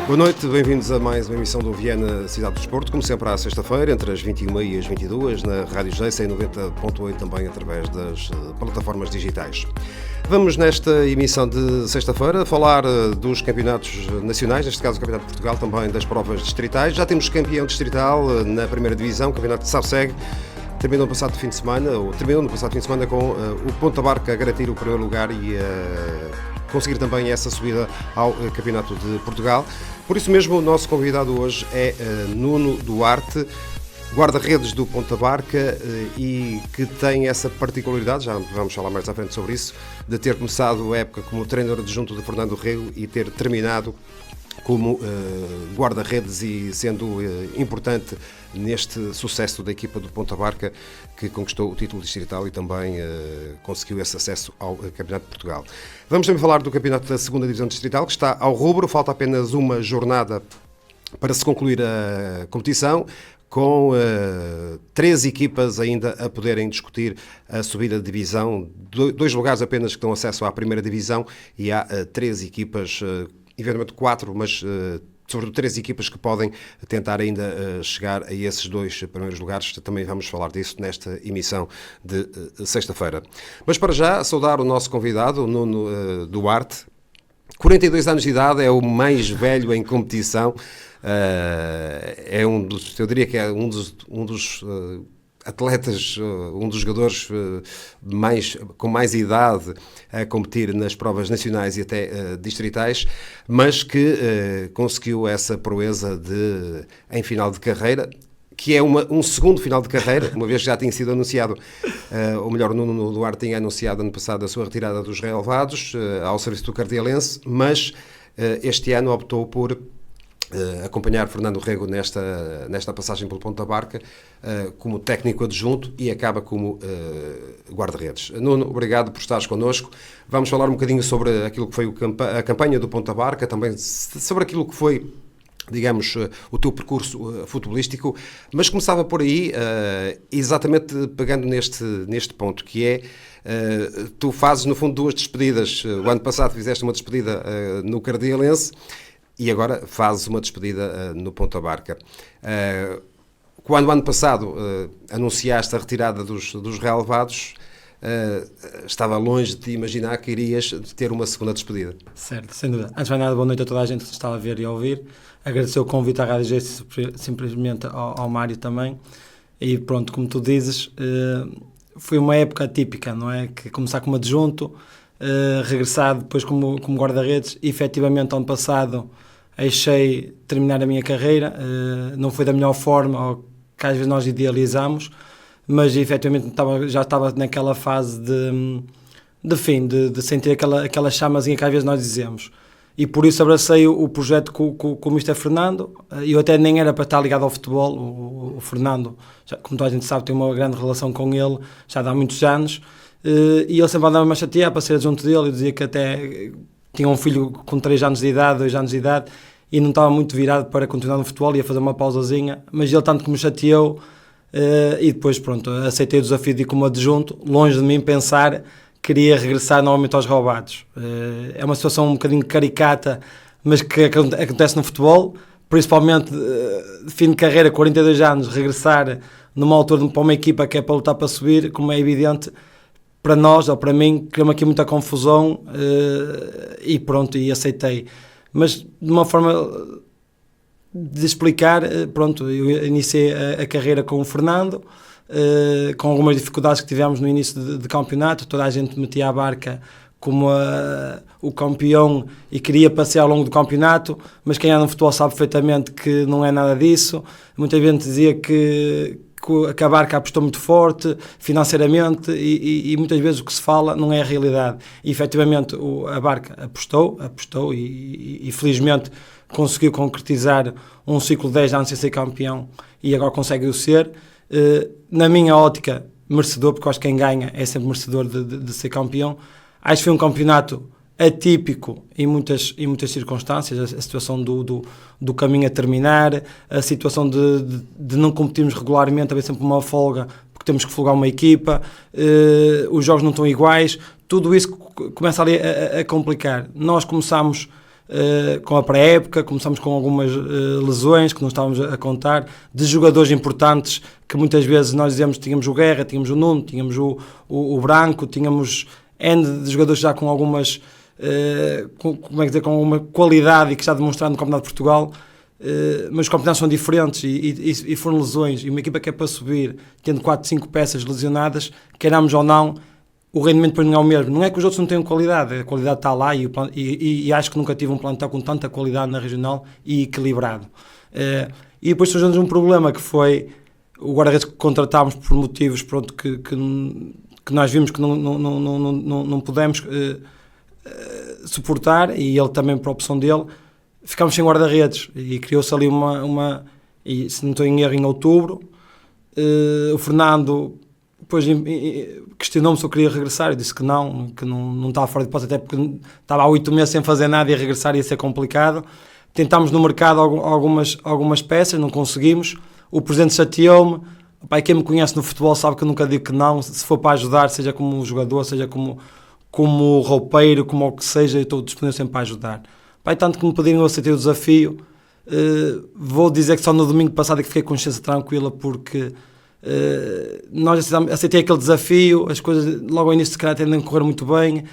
Boa noite, bem-vindos a mais uma emissão do Viana Cidade do Desporto, como sempre à sexta-feira, entre as 21 e as 22, na Rádio Geisa, em 90.8, também através das plataformas digitais. Vamos nesta emissão de sexta-feira falar dos campeonatos nacionais, neste caso o Campeonato de Portugal, também das provas distritais. Já temos campeão distrital na primeira divisão, o Campeonato de Saucegue. Terminou no passado fim de semana com o Ponta Barca a garantir o primeiro lugar e conseguir também essa subida ao Campeonato de Portugal. Por isso mesmo, o nosso convidado hoje é Nuno Duarte, guarda-redes do Ponta Barca, e que tem essa particularidade, já vamos falar mais à frente sobre isso, de ter começado a época como treinador adjunto de Fernando Rego e ter terminado como guarda-redes e sendo importante neste sucesso da equipa do Ponta Barca, que conquistou o título distrital e também conseguiu esse acesso ao Campeonato de Portugal. Vamos também falar do Campeonato da 2ª Divisão Distrital, que está ao rubro, falta apenas uma jornada para se concluir a competição, com 3 equipas ainda a poderem discutir a subida de divisão, 2 lugares apenas que dão acesso à primeira divisão, e há 3 equipas, eventualmente 4, mas sobretudo 3 equipas que podem tentar ainda chegar a esses 2 primeiros lugares. Também vamos falar disso nesta emissão de sexta-feira. Mas para já, saudar o nosso convidado, o Nuno Duarte. 42 anos de idade, é o mais velho em competição, é eu diria que é um dos atletas, um dos jogadores com mais idade a competir nas provas nacionais e até distritais, mas que conseguiu essa proeza em final de carreira, que é um segundo final de carreira, uma vez que já tinha sido anunciado, ou melhor, o Nuno Duarte tinha anunciado ano passado a sua retirada dos relevados ao serviço do Cardialense, mas este ano optou por acompanhar Fernando Rego nesta passagem pelo Ponta Barca como técnico adjunto e acaba como guarda-redes. Nuno, obrigado por estares connosco. Vamos falar um bocadinho sobre aquilo que foi a campanha do Ponta Barca, também sobre aquilo que foi, digamos, o teu percurso futebolístico, mas começava por aí, exatamente pegando neste ponto, que é, tu fazes no fundo 2 despedidas. O ano passado fizeste uma despedida no Cardialense e agora fazes uma despedida no Ponta Barca. Quando o ano passado anunciaste a retirada dos relevados, estava longe de te imaginar que irias ter uma segunda despedida. Certo, sem dúvida. Antes de mais nada, boa noite a toda a gente que estava a ver e a ouvir. Agradecer o convite à Rádio G, simplesmente ao Mário também. E pronto, como tu dizes, foi uma época típica, não é? Que começar como adjunto, regressar depois como guarda-redes. E, efetivamente, ano passado, achei terminar a minha carreira. Não foi da melhor forma, ou que às vezes nós idealizamos, mas efetivamente já estava naquela fase de sentir aquela chamazinha que às vezes nós dizemos. E por isso abracei o projeto com o Mr. Fernando. Eu até nem era para estar ligado ao futebol. O Fernando, como toda a gente sabe, tem uma grande relação com ele, já há muitos anos. E ele sempre andava-me a chatear para ser adjunto dele. Eu dizia que até tinha um filho com 3 anos de idade, 2 anos de idade, e não estava muito virado para continuar no futebol, ia fazer uma pausazinha. Mas ele tanto que me chateou, e depois pronto, aceitei o desafio de ir como adjunto, longe de mim pensar que queria regressar novamente aos relevados. É uma situação um bocadinho caricata, mas que acontece no futebol, principalmente fim de carreira, 42 anos, regressar numa altura para uma equipa que é para lutar para subir, como é evidente, para nós, ou para mim, criou-me aqui muita confusão, e pronto, e aceitei. Mas de uma forma de explicar, pronto, eu iniciei a carreira com o Fernando, com algumas dificuldades que tivemos no início de campeonato. Toda a gente metia a Barca como o campeão e queria passear ao longo do campeonato, mas quem anda no futebol sabe perfeitamente que não é nada disso. Muita gente dizia que a Barca apostou muito forte financeiramente e muitas vezes o que se fala não é a realidade. E efetivamente a Barca apostou e felizmente conseguiu concretizar um ciclo de 10 anos sem ser campeão e agora consegue o ser. Na minha ótica, merecedor, porque eu acho que quem ganha é sempre merecedor de ser campeão. Acho que foi um campeonato atípico em muitas circunstâncias, a situação do caminho a terminar, a situação de não competirmos regularmente, haver sempre uma folga, porque temos que folgar uma equipa, os jogos não estão iguais, tudo isso começa ali a complicar. Nós começámos com a pré-época, começámos com algumas lesões que não estávamos a contar, de jogadores importantes que muitas vezes nós dizemos, tínhamos o Guerra, tínhamos o Nuno, tínhamos o Branco, tínhamos N de jogadores já com algumas, com uma qualidade e que já demonstraram no Campeonato de Portugal, mas os campeonatos são diferentes e foram lesões, e uma equipa que é para subir, tendo 4, 5 peças lesionadas, queiramos ou não, o rendimento depois não é o mesmo. Não é que os outros não tenham qualidade, a qualidade está lá e acho que nunca tive um plantel com tanta qualidade na regional e equilibrado. E depois surgiu-nos um problema que foi o guarda-redes que contratámos por motivos que nós vimos que não pudemos suportar, e ele também por opção dele, ficámos sem guarda-redes e criou-se ali e se não estou em erro, em outubro, o Fernando depois questionou-me se eu queria regressar. Eu disse que não estava fora de hipótese, até porque estava há 8 meses sem fazer nada e regressar ia ser complicado. Tentámos no mercado algumas peças, não conseguimos. O presidente chateou-me. Quem me conhece no futebol sabe que eu nunca digo que não. Se for para ajudar, seja como jogador, seja como roupeiro, como o que seja, eu estou disponível sempre para ajudar. Tanto que me pediram, eu aceitei o desafio. Vou dizer que só no domingo passado é que fiquei com consciência tranquila, porque nós aceitei aquele desafio, as coisas logo ao início se calhar até nem correram muito bem,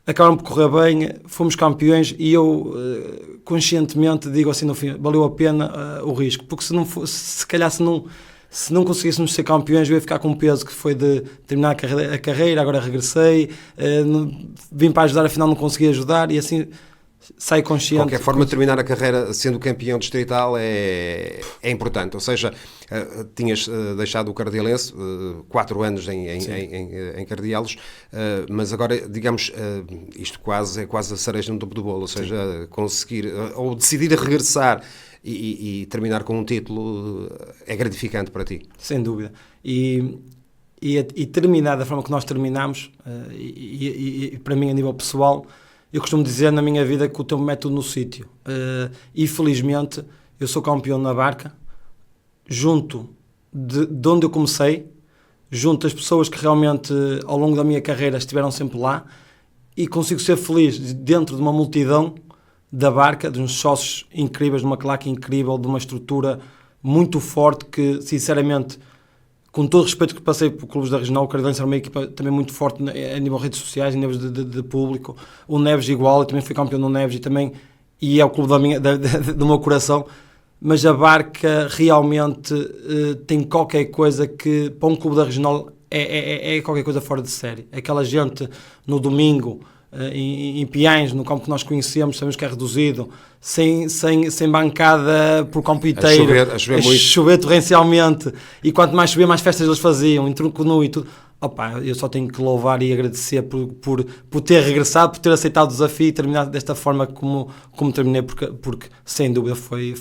acabaram por correr bem, fomos campeões, e eu conscientemente digo assim no fim, valeu a pena o risco, porque se não conseguíssemos ser campeões, eu ia ficar com um peso que foi de terminar a carreira, agora regressei, vim para ajudar, afinal não consegui ajudar, e assim sai consciente. De qualquer forma, terminar a carreira sendo campeão distrital é importante. Ou seja, tinhas deixado o Cardialense 4 anos em Cardialos, mas agora, digamos, isto é quase a cereja no topo do bolo. Ou seja, conseguir ou decidir regressar e terminar com um título é gratificante para ti. Sem dúvida. E terminar da forma que nós terminamos, e para mim a nível pessoal, eu costumo dizer na minha vida que o tempo mete tudo no sítio. E felizmente eu sou campeão na Barca, junto de onde eu comecei, junto das pessoas que realmente ao longo da minha carreira estiveram sempre lá, e consigo ser feliz dentro de uma multidão da Barca, de uns sócios incríveis, de uma claque incrível, de uma estrutura muito forte que, sinceramente, com todo o respeito que passei por clubes da regional, o Cardialense era uma equipa também muito forte a nível de redes sociais, a nível de público. O Neves igual, eu também fui campeão do Neves e é o clube do meu coração, mas a Barca realmente tem qualquer coisa que, para um clube da regional, é qualquer coisa fora de série. Aquela gente no domingo, em Piães, no campo que nós conhecemos, sabemos que é reduzido, sem bancada por campo inteiro, a chover muito, chover torrencialmente, e quanto mais chover, mais festas eles faziam, em Trunconu e tudo. Eu só tenho que louvar e agradecer por ter regressado, por ter aceitado o desafio e terminado desta forma como terminei, porque sem dúvida foi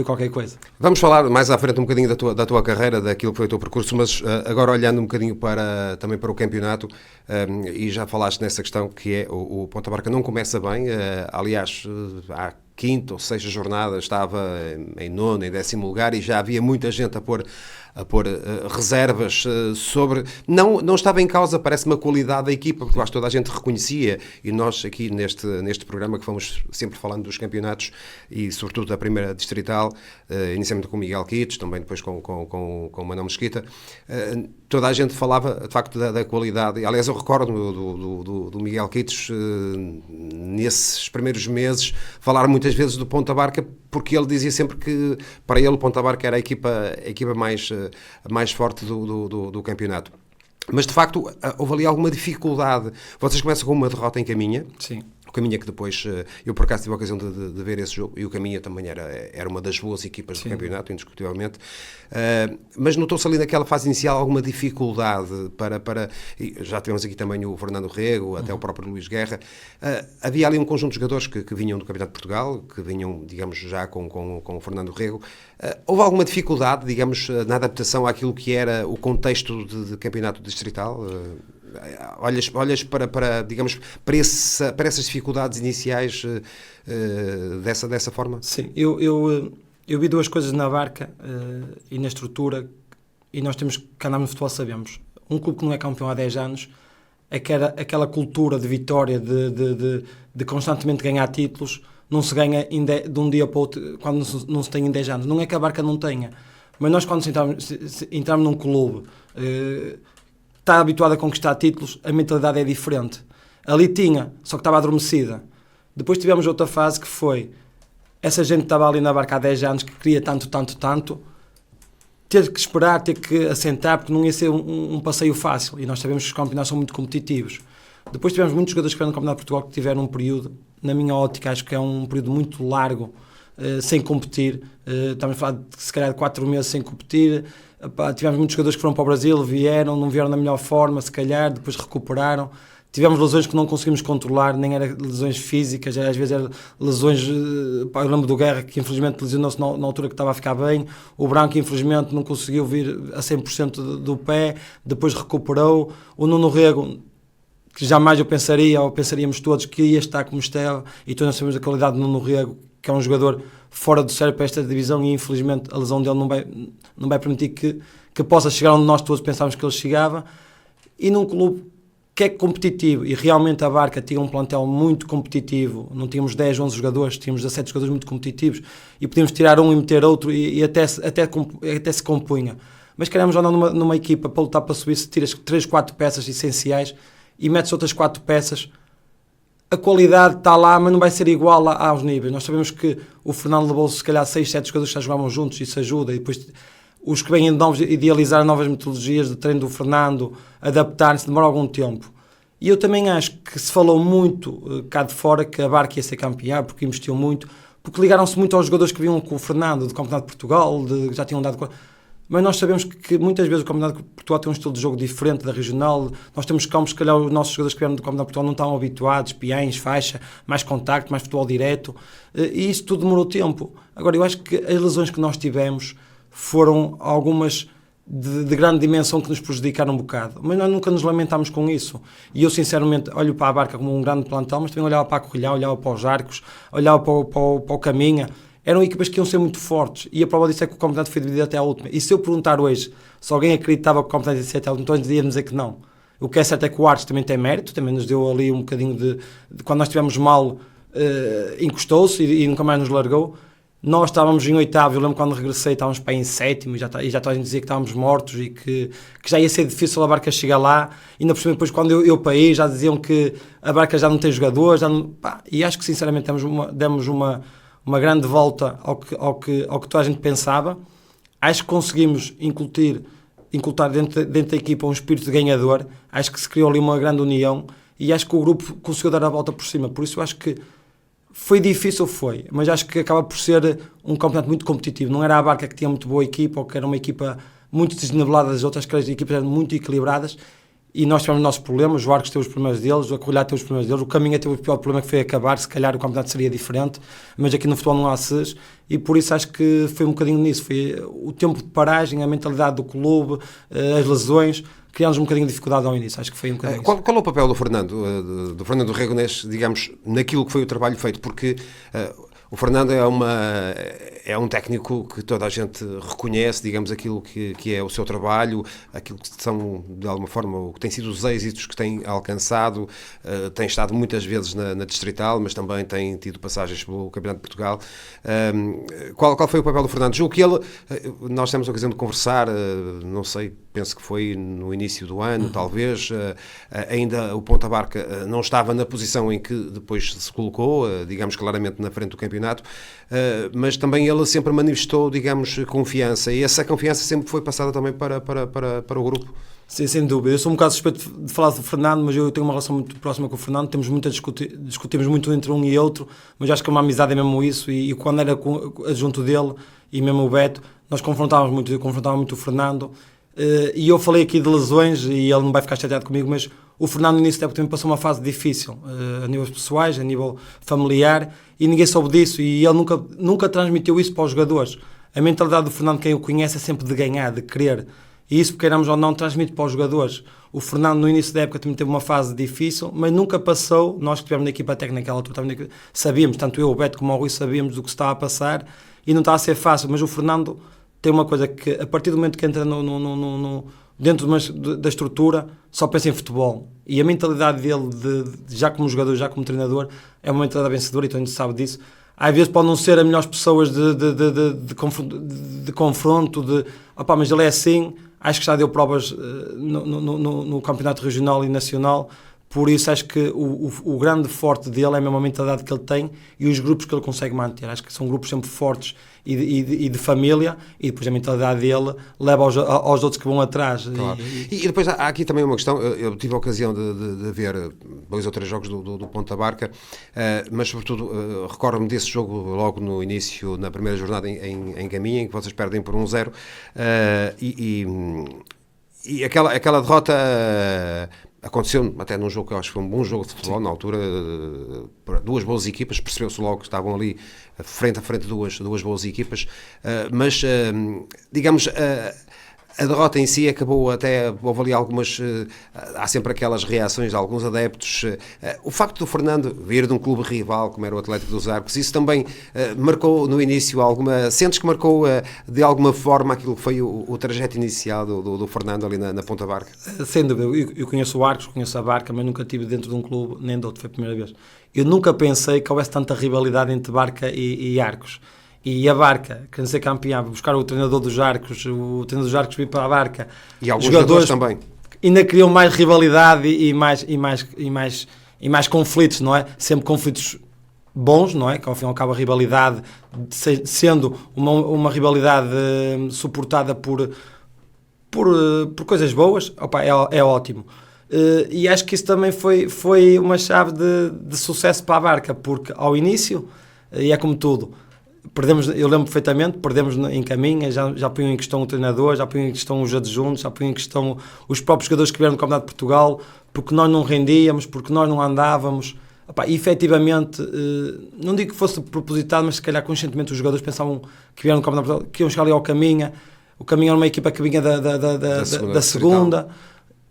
qualquer coisa. Vamos falar mais à frente um bocadinho da tua carreira, daquilo que foi o teu percurso, mas agora olhando um bocadinho também para o campeonato, e já falaste nessa questão que é o Ponta Barca não começa bem, aliás, há 5ª ou 6ª jornada estava em 9º, em 10º lugar, e já havia muita gente a pôr reservas sobre... Não estava em causa, parece-me, a qualidade da equipa, porque eu acho que toda a gente reconhecia, e nós aqui neste programa que fomos sempre falando dos campeonatos, e sobretudo da primeira distrital, inicialmente com o Miguel Quites, também depois com o Manuel Mesquita, toda a gente falava, de facto, da qualidade. Aliás, eu recordo do Miguel Quites, nesses primeiros meses, falar muitas vezes do Ponta Barca, porque ele dizia sempre que, para ele, o Ponta Barca era a equipa mais forte do campeonato. Mas, de facto, houve ali alguma dificuldade. Vocês começam com uma derrota em Caminha. Sim. O Caminha que depois, eu por acaso tive a ocasião de ver esse jogo, e o Caminha também era uma das boas equipas do campeonato, indiscutivelmente, mas notou-se ali naquela fase inicial alguma dificuldade já tivemos aqui também o Fernando Rego, até o próprio Luís Guerra, havia ali um conjunto de jogadores que vinham do Campeonato de Portugal, que vinham, digamos, já com o Fernando Rego. Houve alguma dificuldade, digamos, na adaptação àquilo que era o contexto de campeonato distrital? Olhas para digamos, para essas dificuldades iniciais dessa forma? Sim, eu vi duas coisas na Barca e na estrutura, e nós temos que andar no futebol, sabemos. Um clube que não é campeão há 10 anos é que era aquela cultura de vitória, de constantemente ganhar títulos, não se ganha de um dia para o outro, quando não se tem em 10 anos. Não é que a Barca não tenha, mas nós quando entramos num clube, está habituado a conquistar títulos, a mentalidade é diferente. Ali tinha, só que estava adormecida. Depois tivemos outra fase que foi, essa gente que estava ali na Barca há 10 anos, que queria tanto, ter que esperar, ter que assentar, porque não ia ser um passeio fácil. E nós sabemos que os campeonatos são muito competitivos. Depois tivemos muitos jogadores que vieram no Campeonato de Portugal que tiveram um período, na minha ótica, acho que é um período muito largo, sem competir. Estamos a falar de, se calhar, de 4 meses sem competir. Tivemos muitos jogadores que foram para o Brasil, não vieram na melhor forma, se calhar, depois recuperaram. Tivemos lesões que não conseguimos controlar, nem eram lesões físicas, às vezes eram lesões... Eu lembro do Guerra, que infelizmente lesionou-se na altura que estava a ficar bem. O Branco, infelizmente, não conseguiu vir a 100% do pé, depois recuperou. O Nuno Rego, que jamais eu pensaria, ou pensaríamos todos, que ia estar como estava, e todos nós sabemos a qualidade do Nuno Rego, que é um jogador fora do sério para esta divisão, e infelizmente a lesão dele não vai permitir que possa chegar onde nós todos pensávamos que ele chegava. E num clube que é competitivo, e realmente a Barca tinha um plantel muito competitivo, não tínhamos 10, 11 jogadores, tínhamos 17 jogadores muito competitivos, e podíamos tirar um e meter outro, e até se compunha. Mas queremos andar numa equipa para lutar para subir, se tiras 3, 4 peças essenciais, e metes outras 4 peças, a qualidade está lá, mas não vai ser igual aos níveis. Nós sabemos que o Fernando levou se calhar 6, 7 jogadores que já jogavam juntos, isso ajuda, e depois os que vêm de novos, idealizar novas metodologias de treino do Fernando, adaptar-se, demora algum tempo. E eu também acho que se falou muito cá de fora que a Barca ia ser campeã, porque investiu muito, porque ligaram-se muito aos jogadores que vinham com o Fernando, do Campeonato de Portugal, já tinham dado... Mas nós sabemos que muitas vezes o Campeonato de Portugal tem um estilo de jogo diferente da regional. Nós temos campos, se calhar os nossos jogadores que vieram do Campeonato de Portugal não estavam habituados, peões, faixa, mais contacto, mais futebol direto, e isso tudo demorou tempo. Agora, eu acho que as lesões que nós tivemos foram algumas de grande dimensão que nos prejudicaram um bocado, mas nós nunca nos lamentámos com isso. E eu sinceramente olho para a Barca como um grande plantel, mas também olhava para a Corrilhá, olhava para os Arcos, olhava para o Caminha. Eram equipas que iam ser muito fortes, e a prova disso é que o campeonato foi dividido até à última. E se eu perguntar hoje se alguém acreditava que o campeonato ia ser até à última, então dizia-me dizer que não. O que é certo é que o Arcos também tem mérito, também nos deu ali um bocadinho de quando nós estivemos mal, encostou-se e nunca mais nos largou. Nós estávamos em 8º, eu lembro quando regressei, estávamos para em 7º, e já toda a gente dizia que estávamos mortos e que já ia ser difícil a Barca chegar lá. E ainda por cima, depois, quando eu paí, já diziam que a Barca já não tem jogadores. E acho que, sinceramente, demos uma grande volta ao que toda a gente pensava. Acho que conseguimos incultar dentro da equipa um espírito de ganhador. Acho que se criou ali uma grande união e acho que o grupo conseguiu dar a volta por cima. Por isso, eu acho que foi difícil, mas acho que acaba por ser um campeonato muito competitivo. Não era a Barca que tinha muito boa equipa, ou que era uma equipa muito desnivelada das outras, que as equipas eram muito equilibradas, e nós tivemos os nossos problemas. O Arcos teve os problemas deles, o Corrilhá teve os problemas deles, o Caminha teve o pior problema, que foi acabar. Se calhar o campeonato seria diferente, mas aqui no futebol não há SES, e por isso acho que foi um bocadinho nisso. Foi o tempo de paragem, a mentalidade do clube, as lesões, criámos um bocadinho de dificuldade ao início. Acho que foi um bocadinho qual é o papel do Fernando Rego, digamos, naquilo que foi o trabalho feito? Porque o Fernando é um técnico que toda a gente reconhece, digamos, aquilo que é o seu trabalho, aquilo que são, de alguma forma, o que têm sido os êxitos que tem alcançado. Tem estado muitas vezes na Distrital, mas também tem tido passagens pelo Campeonato de Portugal. Qual foi o papel do Fernando? Julgo que nós temos a ocasião de conversar, não sei, penso que foi no início do ano, talvez, ainda o Ponta Barca não estava na posição em que depois se colocou, digamos, claramente na frente do campeonato, mas também ele sempre manifestou, digamos, confiança, e essa confiança sempre foi passada também para o grupo. Sim, sem dúvida. Eu sou um bocado suspeito de falar do Fernando, mas eu tenho uma relação muito próxima com o Fernando, temos muito a discutir, discutimos muito entre um e outro, mas acho que uma amizade é mesmo isso, e quando era junto dele, e mesmo o Beto, nós confrontávamos muito, eu confrontava muito o Fernando, e eu falei aqui de lesões, e ele não vai ficar chateado comigo, mas o Fernando no início da época também passou uma fase difícil, a níveis pessoais, a nível familiar, e ninguém soube disso, e ele nunca transmitiu isso para os jogadores. A mentalidade do Fernando, quem o conhece, é sempre de ganhar, de querer, e isso, queiramos ou não, transmite para os jogadores. O Fernando no início da época também teve uma fase difícil, mas nunca passou. Nós que estivemos na equipa técnica naquela altura, sabíamos, tanto eu, o Beto como o Rui, sabíamos do que se estava a passar, e não estava a ser fácil, mas o Fernando tem uma coisa que, a partir do momento que entra dentro da estrutura, só pensa em futebol. E a mentalidade dele, já como jogador, já como treinador, é uma mentalidade vencedora, então a gente sabe disso. Às vezes pode não ser as melhores pessoas de confronto, mas ele é assim. Acho que já deu provas no campeonato regional e nacional. Por isso acho que o grande forte dele é mesmo a mentalidade que ele tem e os grupos que ele consegue manter. Acho que são grupos sempre fortes e de família, e depois a mentalidade dele leva aos outros que vão atrás. Claro. E depois há aqui também uma questão. Eu tive a ocasião de ver 2 ou 3 jogos do Ponta Barca, mas sobretudo recordo-me desse jogo logo no início, na primeira jornada em Caminha, em que vocês perdem por 1-0, e aquela derrota aconteceu até num jogo que eu acho que foi um bom jogo de futebol. Sim. Na altura, 2 boas equipas, percebeu-se logo que estavam ali frente a frente duas boas equipas, mas digamos, a derrota em si acabou até, houve ali algumas, há sempre aquelas reações de alguns adeptos. O facto do Fernando vir de um clube rival, como era o Atlético dos Arcos, isso também marcou no início sentes que marcou de alguma forma aquilo que foi o trajeto inicial do Fernando ali na Ponta Barca? Sem dúvida, eu conheço o Arcos, conheço a Barca, mas nunca estive dentro de um clube, nem de outro, foi a primeira vez. Eu nunca pensei que houvesse tanta rivalidade entre Barca e Arcos. E a Barca, querendo ser campeão, buscar o treinador dos Arcos, o treinador dos Arcos vir para a Barca. E alguns jogadores também. Ainda criam mais rivalidade e mais conflitos, não é? Sempre conflitos bons, não é? Que ao fim e ao cabo a rivalidade, sendo uma rivalidade suportada por coisas boas, é ótimo. E acho que isso também foi uma chave de sucesso para a Barca, porque ao início, e é como tudo, perdemos, eu lembro perfeitamente, perdemos em Caminha, já põe em questão o treinador, já põe em questão os adjuntos, já põe em questão os próprios jogadores que vieram do Campeonato de Portugal, porque nós não rendíamos, porque nós não andávamos. E efetivamente, não digo que fosse propositado, mas se calhar conscientemente os jogadores pensavam que vieram do Campeonato de Portugal, que iam chegar ali ao Caminha. O Caminha era uma equipa que vinha da segunda.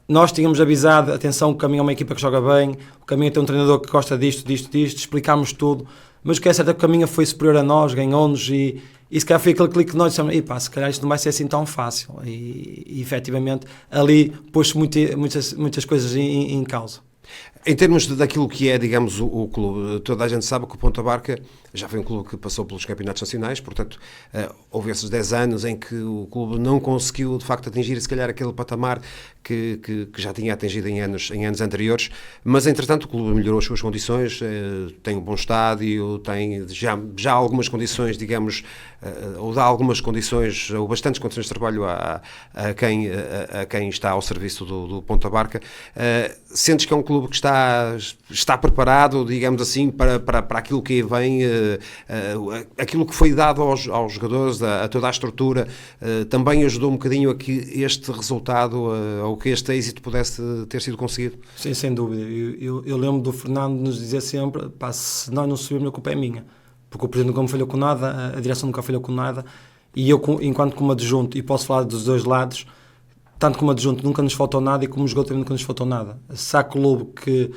Nós tínhamos avisado, atenção, o Caminha é uma equipa que joga bem, o Caminha tem um treinador que gosta disto, explicámos tudo. Mas o que é certo é que o Caminha foi superior a nós, ganhou-nos e se calhar foi aquele clique que nós dissemos, se calhar isto não vai ser assim tão fácil. E efetivamente ali pôs-se muitas coisas em causa. Em termos daquilo que é, digamos, o clube, toda a gente sabe que o Ponta Barca já foi um clube que passou pelos campeonatos nacionais, portanto, houve esses 10 anos em que o clube não conseguiu, de facto, atingir, se calhar, aquele patamar que já tinha atingido em anos anteriores, mas, entretanto, o clube melhorou as suas condições, tem um bom estádio, tem já algumas condições, digamos, ou dá algumas condições, ou bastantes condições de trabalho a quem está ao serviço do Ponta Barca. Sentes que é um clube que está preparado, digamos assim, para aquilo que vem, aquilo que foi dado aos jogadores, a toda a estrutura, também ajudou um bocadinho a que este resultado, ou que este êxito pudesse ter sido conseguido? Sim, sem dúvida. Eu lembro do Fernando nos dizer sempre, se nós não subirmos, a culpa é minha. Porque o Presidente nunca me falhou com nada, a direção nunca falhou com nada, e eu, enquanto como adjunto, e posso falar dos dois lados, tanto como adjunto nunca nos faltou nada e como jogador também nunca nos faltou nada. Se há clube que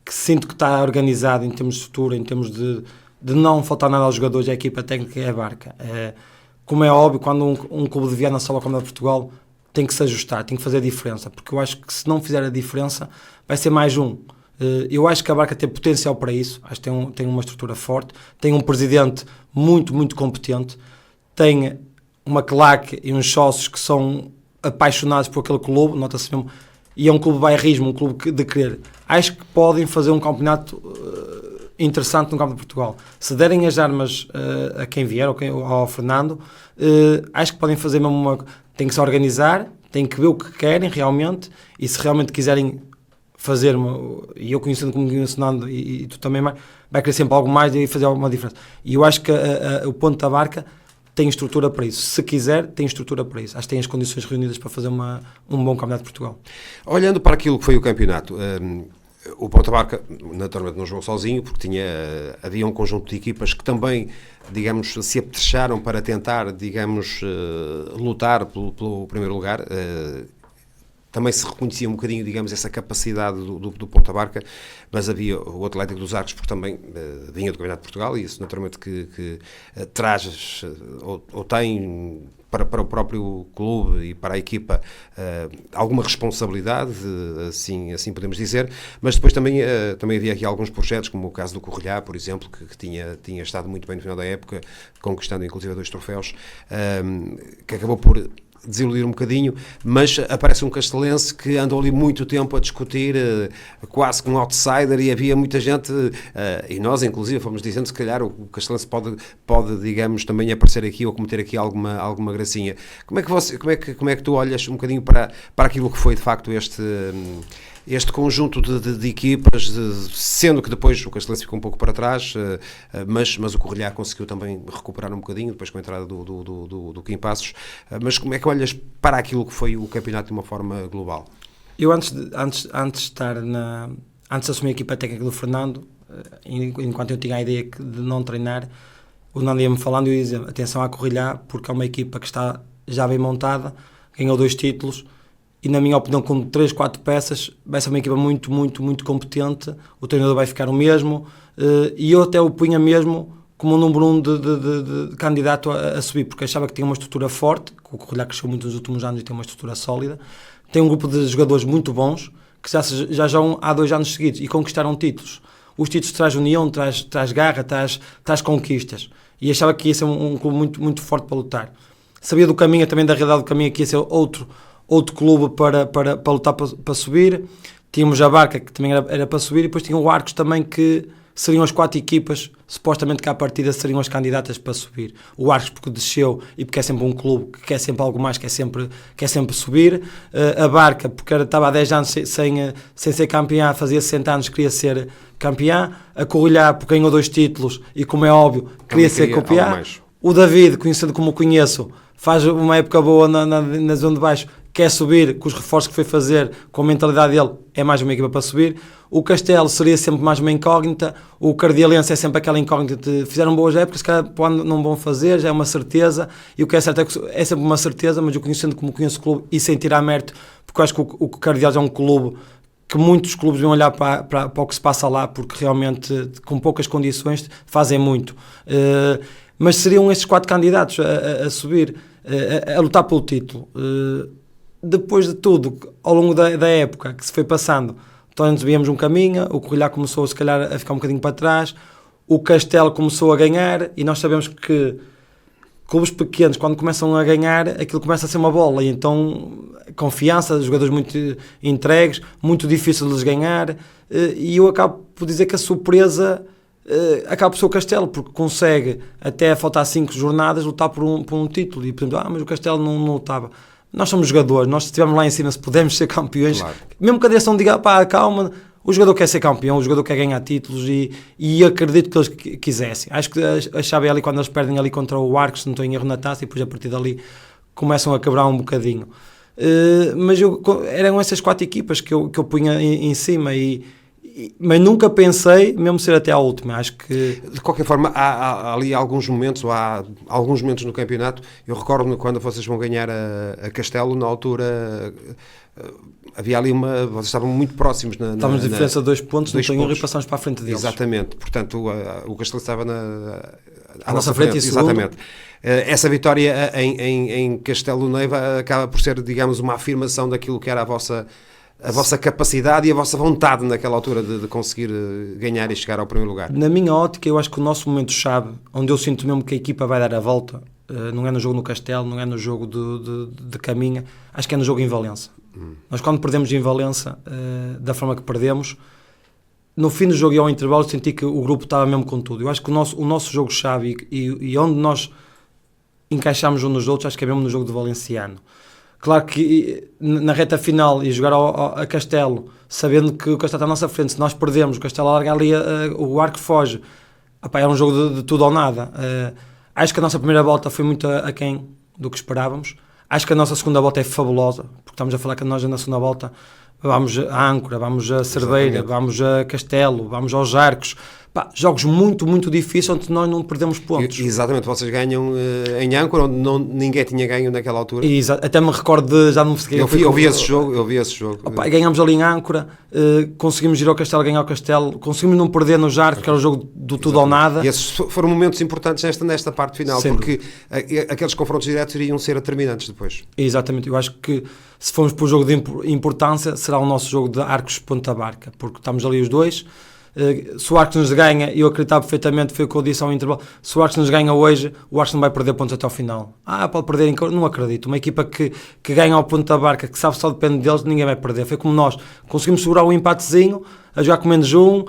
sinto que está organizado em termos de estrutura, em termos de não faltar nada aos jogadores, a equipa técnica é a Barca. Como é óbvio, quando um clube de Viana sobe ao Campeonato de Portugal, tem que se ajustar, tem que fazer a diferença, porque eu acho que se não fizer a diferença, vai ser mais um. Eu acho que a Barca tem potencial para isso, acho que tem uma estrutura forte, tem um presidente muito, muito competente, tem uma claque e uns sócios que são apaixonados por aquele clube, nota-se mesmo, e é um clube de bairrismo, um clube de querer. Acho que podem fazer um campeonato interessante no Campeonato de Portugal. Se derem as armas a quem vier, ao Fernando, acho que podem fazer mesmo tem que se organizar, tem que ver o que querem realmente, e se realmente quiserem fazer, e eu conhecendo como conheço Nando, e tu também, vai querer sempre algo mais e fazer alguma diferença. E eu acho que o Ponta Barca tem estrutura para isso. Se quiser, tem estrutura para isso. Acho que tem as condições reunidas para fazer um bom campeonato de Portugal. Olhando para aquilo que foi o campeonato, o Ponta Barca naturalmente não jogou sozinho, porque havia um conjunto de equipas que também, digamos, se apetrecharam para tentar, digamos, lutar pelo primeiro lugar. também se reconhecia um bocadinho, digamos, essa capacidade do Ponta Barca, mas havia o Atlético dos Arcos, porque também vinha do Campeonato de Portugal, e isso naturalmente que traz ou tem para o próprio clube e para a equipa alguma responsabilidade, assim podemos dizer, mas depois também havia aqui alguns projetos, como o caso do Correlhá, por exemplo, que tinha estado muito bem no final da época, conquistando inclusive 2 troféus, que acabou por desiludir um bocadinho, mas aparece um castelense que andou ali muito tempo a discutir, quase como um outsider, e havia muita gente, e nós inclusive fomos dizendo, se calhar o castelense pode, digamos, também aparecer aqui ou cometer aqui alguma gracinha. Como é que tu olhas um bocadinho para aquilo que foi de facto este conjunto de equipas, sendo que depois o Castelense ficou um pouco para trás, mas o Correlhá conseguiu também recuperar um bocadinho, depois com a entrada do Quim Passos, mas como é que olhas para aquilo que foi o campeonato de uma forma global? Eu antes de assumir a equipa técnica do Fernando, enquanto eu tinha a ideia de não treinar, o Nando ia-me falando e eu ia dizer, atenção à Correlhá, porque é uma equipa que está já bem montada, ganhou 2 títulos, e na minha opinião, com 3, 4 peças, vai ser uma equipa muito, muito, muito competente, o treinador vai ficar o mesmo, e eu até o punha mesmo como o número 1 de candidato a subir, porque achava que tinha uma estrutura forte, que o Correlhá cresceu muito nos últimos anos e tem uma estrutura sólida, tem um grupo de jogadores muito bons, que já jogam há 2 anos seguidos e conquistaram títulos. Os títulos traz união, traz garra, traz conquistas, e achava que ia ser um clube muito, muito forte para lutar. Sabia do caminho, também da realidade do caminho, que ia ser outro clube para lutar para subir. Tínhamos a Barca, que também era para subir, e depois tinha o Arcos também, que seriam as 4 equipas, supostamente que à partida seriam as candidatas para subir. O Arcos porque desceu e porque é sempre um clube que quer sempre algo mais, quer sempre subir. A Barca porque estava há 10 anos sem ser campeã, fazia 60 anos que queria ser campeã. A Correlhá porque ganhou 2 títulos e, como é óbvio, queria ser campeã. O David, conhecido como o conheço, faz uma época boa na zona de baixo, quer subir, com os reforços que foi fazer, com a mentalidade dele, é mais uma equipa para subir. O Castelo seria sempre mais uma incógnita, o Cardialense é sempre aquela incógnita de fizeram boas épocas, se calhar não vão fazer, já é uma certeza, e o que é certo é que é sempre uma certeza, mas eu conhecendo como conheço o clube e sem tirar mérito, porque eu acho que o Cardialense é um clube que muitos clubes vão olhar para o que se passa lá, porque realmente com poucas condições fazem muito. Mas seriam esses 4 candidatos a subir, a lutar pelo título. Depois de tudo, ao longo da época que se foi passando, então víamos um caminho, o Correlhá começou se calhar a ficar um bocadinho para trás, o Castelo começou a ganhar, e nós sabemos que clubes pequenos, quando começam a ganhar, aquilo começa a ser uma bola, e então confiança, jogadores muito entregues, muito difícil de les ganhar, e eu acabo por dizer que a surpresa acaba por ser o Castelo, porque consegue, até a faltar 5 jornadas, lutar por um título, e por exemplo, mas o Castelo não lutava. Nós somos jogadores, nós estivemos lá em cima, se pudermos ser campeões, claro. Mesmo que a direção diga, calma, o jogador quer ser campeão, o jogador quer ganhar títulos, e acredito que eles quisessem. Acho que a chave é ali quando eles perdem ali contra o Arcos, se não estou em erro na taça, e depois a partir dali começam a quebrar um bocadinho. Mas eram essas 4 equipas que eu punha em cima, mas nunca pensei mesmo ser até à última. Acho que de qualquer forma há ali alguns momentos, ou há alguns momentos no campeonato. Eu recordo-me quando vocês vão ganhar a Castelo, na altura havia ali vocês estavam muito próximos estávamos de diferença de 2 pontos, não tenho e passamos para a frente deles. Exatamente, portanto o Castelo estava à nossa frente. Exatamente. Essa vitória em Castelo Neiva acaba por ser, digamos, uma afirmação daquilo que era a vossa capacidade e a vossa vontade naquela altura de conseguir ganhar e chegar ao primeiro lugar. Na minha ótica, eu acho que o nosso momento-chave, onde eu sinto mesmo que a equipa vai dar a volta, não é no jogo no Castelo, não é no jogo de Caminha, acho que é no jogo em Valença. Nós, quando perdemos em Valença, da forma que perdemos, no fim do jogo e ao intervalo, senti que o grupo estava mesmo com tudo. Eu acho que o nosso jogo-chave e onde nós encaixámos uns nos outros, acho que é mesmo no jogo do Valenciano. Claro que na reta final e jogar a Castelo, sabendo que o Castelo está à nossa frente, se nós perdemos, o Castelo larga ali, o Arco foge, é um jogo de tudo ou nada. Acho que a nossa primeira volta foi muito aquém do que esperávamos. Acho que a nossa segunda volta é fabulosa, porque estamos a falar que nós na segunda volta vamos a Âncora, vamos a Cerveira, vamos a Castelo, vamos aos Arcos, Jogos muito, muito difíceis onde nós não perdemos pontos. Exatamente, vocês ganham em âncora, onde ninguém tinha ganho naquela altura. Até me recordo de, já não me fiquei. Eu vi esse jogo. Ganhámos ali em âncora, conseguimos ir ao Castelo, ganhar o Castelo, conseguimos não perder nos Arcos, que era o jogo do tudo ou nada. E esses foram momentos importantes nesta parte final, porque aqueles confrontos diretos iriam ser determinantes depois. Exatamente, eu acho que se formos para o jogo de importância, será o nosso jogo de Arcos Ponta Barca, porque estamos ali os dois. Se o Arcos nos ganha, eu acreditava perfeitamente, foi o que eu disse ao intervalo, se o Arcos nos ganha hoje, o Arcos não vai perder pontos até ao final. Pode perder, não acredito. Uma equipa que ganha ao ponto da barca, que sabe só depende deles, ninguém vai perder. Foi como nós, conseguimos segurar o empatezinho, a jogar com menos um.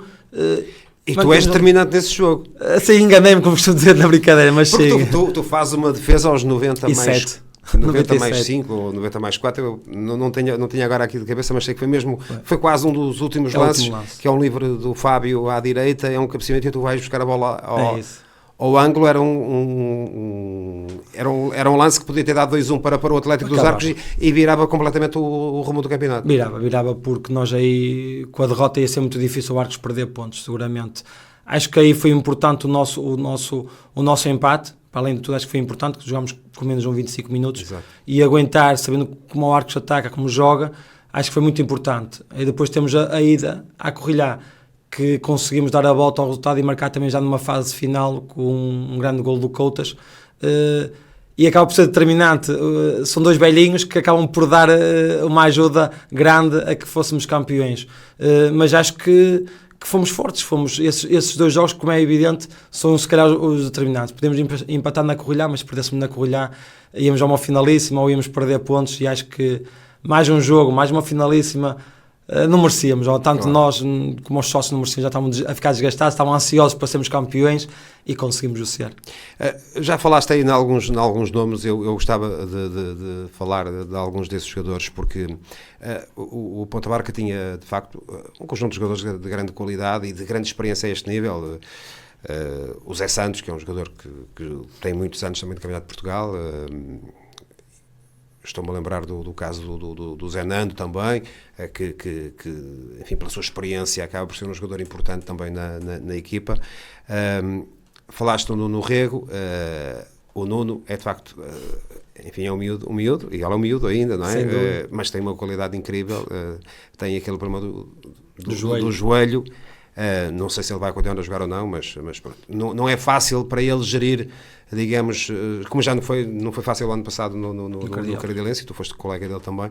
E tu és determinante nesse jogo. Sim, enganei-me, como costumo dizer na brincadeira, mas porque sim. Tu fazes uma defesa aos 90 mais... 90 mais 5 ou 90 mais 4, eu não tenho agora aqui de cabeça, mas sei que foi quase um dos últimos lances, que é um livre do Fábio à direita, é um cabeceamento e tu vais buscar a bola ao ângulo. Era um lance que podia ter dado 2-1 para o Atlético dos Arcos e virava completamente o rumo do campeonato. Virava porque nós aí, com a derrota, ia ser muito difícil o Arcos perder pontos, seguramente. Acho que aí foi importante o nosso empate. Para além de tudo, acho que foi importante, que jogámos com menos de 25 minutos. Exato. E aguentar, sabendo como o Arcos ataca, como joga, acho que foi muito importante. E depois temos a ida à Corrilhá, que conseguimos dar a volta ao resultado e marcar também já numa fase final com um grande golo do Coutas. E acaba por ser determinante. São dois velhinhos que acabam por dar uma ajuda grande a que fôssemos campeões. Mas acho que fomos fortes, esses dois jogos, como é evidente, são se calhar os determinantes. Podemos empatar na Corrilhá, mas se perdêssemos na Corrilhá íamos a uma finalíssima ou íamos perder pontos, e acho que mais um jogo, mais uma finalíssima, não merecíamos, ou tanto nós como os sócios não merecíamos, já estavam a ficar desgastados, estavam ansiosos para sermos campeões e conseguimos o ser. Já falaste aí em alguns nomes, eu gostava de falar de alguns desses jogadores, porque o Ponta Barca tinha de facto um conjunto de jogadores de grande qualidade e de grande experiência a este nível. O Zé Santos, que é um jogador que tem muitos anos também de Campeonato de Portugal. Estou-me a lembrar do caso do Zé Nando também, que enfim, pela sua experiência acaba por ser um jogador importante também na equipa. Falaste no Rego, o Nuno é de facto, enfim, é um miúdo, e ele é um miúdo ainda, não é? Mas tem uma qualidade incrível, tem aquele problema do joelho. Não sei se ele vai continuar a jogar ou não, mas pronto. Não é fácil para ele gerir, digamos, como já não foi fácil o ano passado no Cardilense, tu foste colega dele também,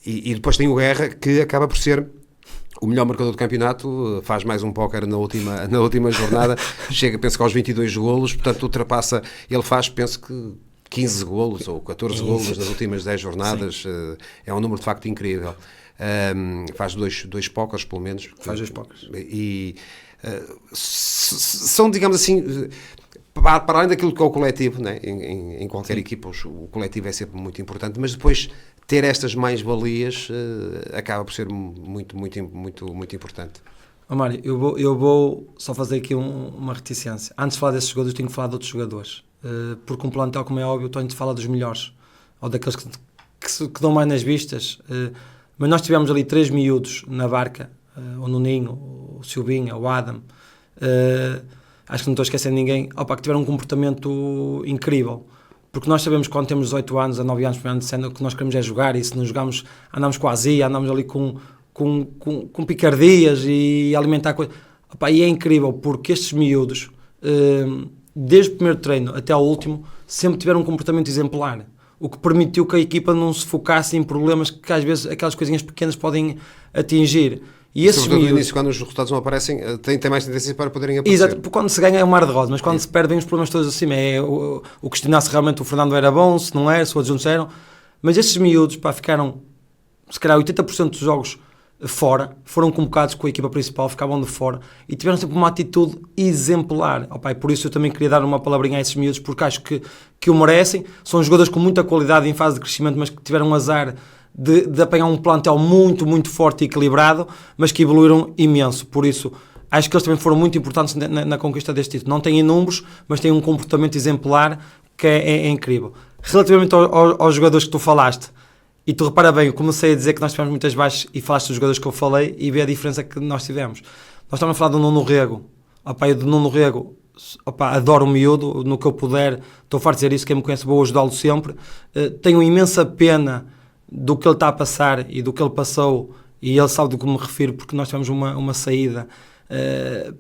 e depois tem o Guerra, que acaba por ser o melhor marcador do campeonato, faz mais um póquer na última jornada, chega, penso que aos 22 golos, portanto ultrapassa, ele faz, penso que 15 golos ou 14 golos nas últimas 10 jornadas, é um número de facto incrível. Faz dois póqueres pelo menos. Faz dois póqueres. E são, digamos assim, para além daquilo que é o coletivo, né? Em qualquer equipa o coletivo é sempre muito importante, mas depois ter estas mais-valias acaba por ser muito importante. Mário, eu vou só fazer aqui uma reticência. Antes de falar desses jogadores, tenho que falar de outros jogadores, porque um plantel, como é óbvio, estou a falar dos melhores, ou daqueles que dão mais nas vistas. Mas nós tivemos ali 3 miúdos na Barca, o Nuninho, o Silvinha, o Adam, acho que não estou a esquecer de ninguém, que tiveram um comportamento incrível, porque nós sabemos que quando temos 18 anos, a 9 anos, o que nós queremos é jogar, e se não jogamos, andamos com a azia, andamos ali com picardias e alimentar coisas. E é incrível, porque estes miúdos, desde o primeiro treino até ao último, sempre tiveram um comportamento exemplar. O que permitiu que a equipa não se focasse em problemas que às vezes aquelas coisinhas pequenas podem atingir. E esses miúdos, no início, quando os resultados não aparecem, tem mais tendência para poderem aparecer. Exato, porque quando se ganha é um mar de rosas, mas quando se perdem os problemas todos acima, o questionar se realmente o Fernando era bom, se não era, se o adjuntos eram. Mas estes miúdos ficaram, se calhar 80% dos jogos fora, foram convocados com a equipa principal, ficavam de fora e tiveram sempre uma atitude exemplar. E por isso eu também queria dar uma palavrinha a esses miúdos, porque acho que o merecem. São jogadores com muita qualidade em fase de crescimento, mas que tiveram azar de apanhar um plantel muito, muito forte e equilibrado, mas que evoluíram imenso. Por isso, acho que eles também foram muito importantes na conquista deste título. Não têm números, mas têm um comportamento exemplar que é incrível. Relativamente aos jogadores que tu falaste, e tu repara bem, eu comecei a dizer que nós tivemos muitas baixas e falaste dos jogadores que eu falei e vê a diferença que nós tivemos. Nós estamos a falar do Nuno Rego. Opa, eu do Nuno Rego, opa, adoro o miúdo, no que eu puder, estou farto de dizer isso, quem me conhece vou ajudá-lo sempre. Tenho imensa pena do que ele está a passar e do que ele passou, e ele sabe do que me refiro, porque nós tivemos uma saída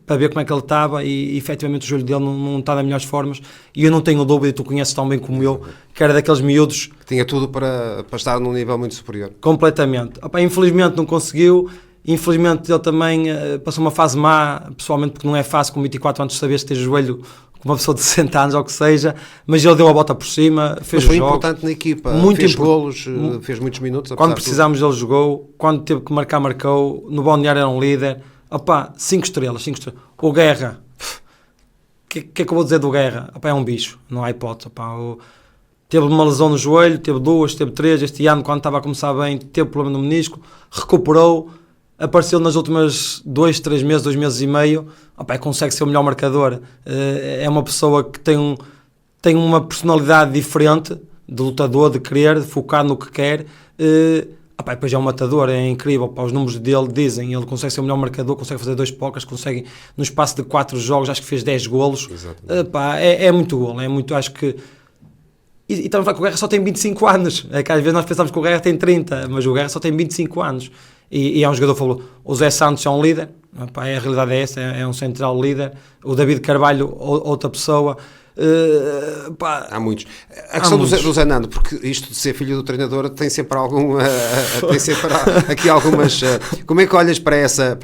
para ver como é que ele estava, e efetivamente o joelho dele não está das melhores formas, e eu não tenho dúvida, e tu conheces tão bem como eu, que era daqueles miúdos que tinha tudo para estar num nível muito superior. Completamente. Opa, infelizmente não conseguiu, infelizmente ele também passou uma fase má, pessoalmente, porque não é fácil com 24 anos saber se ter joelho com uma pessoa de 60 anos ou o que seja, mas ele deu a volta por cima, fez mas foi jogos, importante na equipa, muito fez golos, fez muitos minutos. Quando precisámos ele jogou, quando teve que marcar, marcou, no balneário era um líder. Opa, 5 estrelas. O Guerra, o que é que eu vou dizer do Guerra? Opa, é um bicho, não há hipótese. Opa, teve uma lesão no joelho, teve 2, teve 3, este ano quando estava a começar bem, teve problema no menisco, recuperou, apareceu nas últimas 2, 3 meses, 2 meses e meio, opa, consegue ser o melhor marcador. É uma pessoa que tem uma personalidade diferente, de lutador, de querer, de focar no que quer. Opa, depois é um matador, é incrível. Opa, os números dele dizem, ele consegue ser o melhor marcador, consegue fazer 2 pocas, consegue no espaço de 4 jogos, acho que fez 10 golos. Opa, é muito golo, é muito, acho que. E estamos a falar que o Guerra só tem 25 anos, é que às vezes nós pensamos que o Guerra tem 30, mas o Guerra só tem 25 anos. E é um jogador, falou, o Zé Santos é um líder, opa, a realidade é essa, é um central líder, o David Carvalho, outra pessoa. Há muitos. A questão do Zé Nando, porque isto de ser filho do treinador tem sempre aqui algumas. Como é que olhas para essa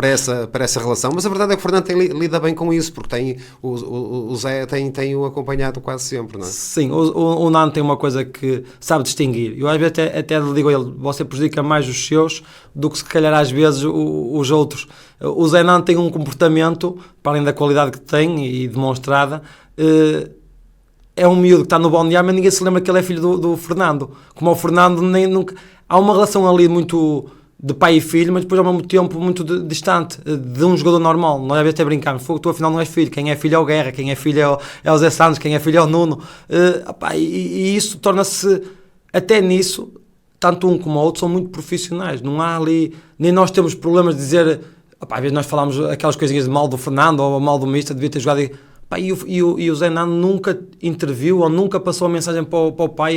relação? Mas a verdade é que o Fernando lida bem com isso, porque o Zé tem-o acompanhado quase sempre, não é? Sim, o Nando tem uma coisa que sabe distinguir. Eu às vezes até lhe digo a ele, você prejudica mais os seus do que se calhar às vezes os outros. O Zé Nando tem um comportamento, para além da qualidade que tem e demonstrada, é um miúdo que está no balneário, mas ninguém se lembra que ele é filho do Fernando. Como o Fernando, nunca há uma relação ali muito de pai e filho, mas depois ao mesmo tempo muito distante de um jogador normal. Nós às vezes até brincamos, tu afinal não és filho, quem é filho é o Guerra, quem é filho é o Zé Santos, quem é filho é o Nuno. E isso torna-se, até nisso, tanto um como o outro são muito profissionais. Não há ali, nem nós temos problemas de dizer, às vezes nós falamos aquelas coisinhas de mal do Fernando ou mal do Mister, devia ter jogado. E o Zé Nando nunca interviu ou nunca passou a mensagem para o pai.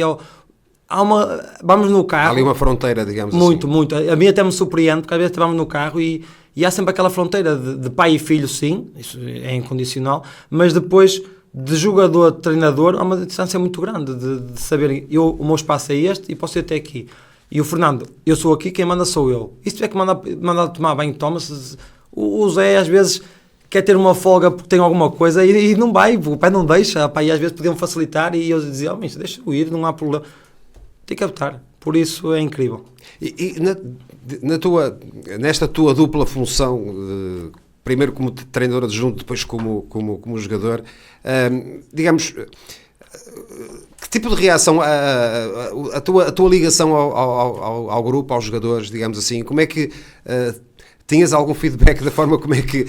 Vamos no carro. Há ali uma fronteira, digamos muito, assim. Muito. A mim até me surpreende, porque às vezes vamos no carro e há sempre aquela fronteira de pai e filho, sim, isso é incondicional, mas depois de jogador a treinador há uma distância muito grande de saber, o meu espaço é este e posso ir até aqui. E o Fernando, eu sou aqui, quem manda sou eu. E se tiver que mandar tomar banho, toma-se. O Zé às vezes quer ter uma folga porque tem alguma coisa e não vai, o pai não deixa, e às vezes podiam facilitar e eu dizia, deixa-o ir, não há problema, tem que optar, por isso é incrível. E nesta tua dupla função, primeiro como treinador adjunto, depois como jogador, digamos, que tipo de reação a tua ligação ao grupo, aos jogadores, digamos assim, como é que tinhas algum feedback da forma como é que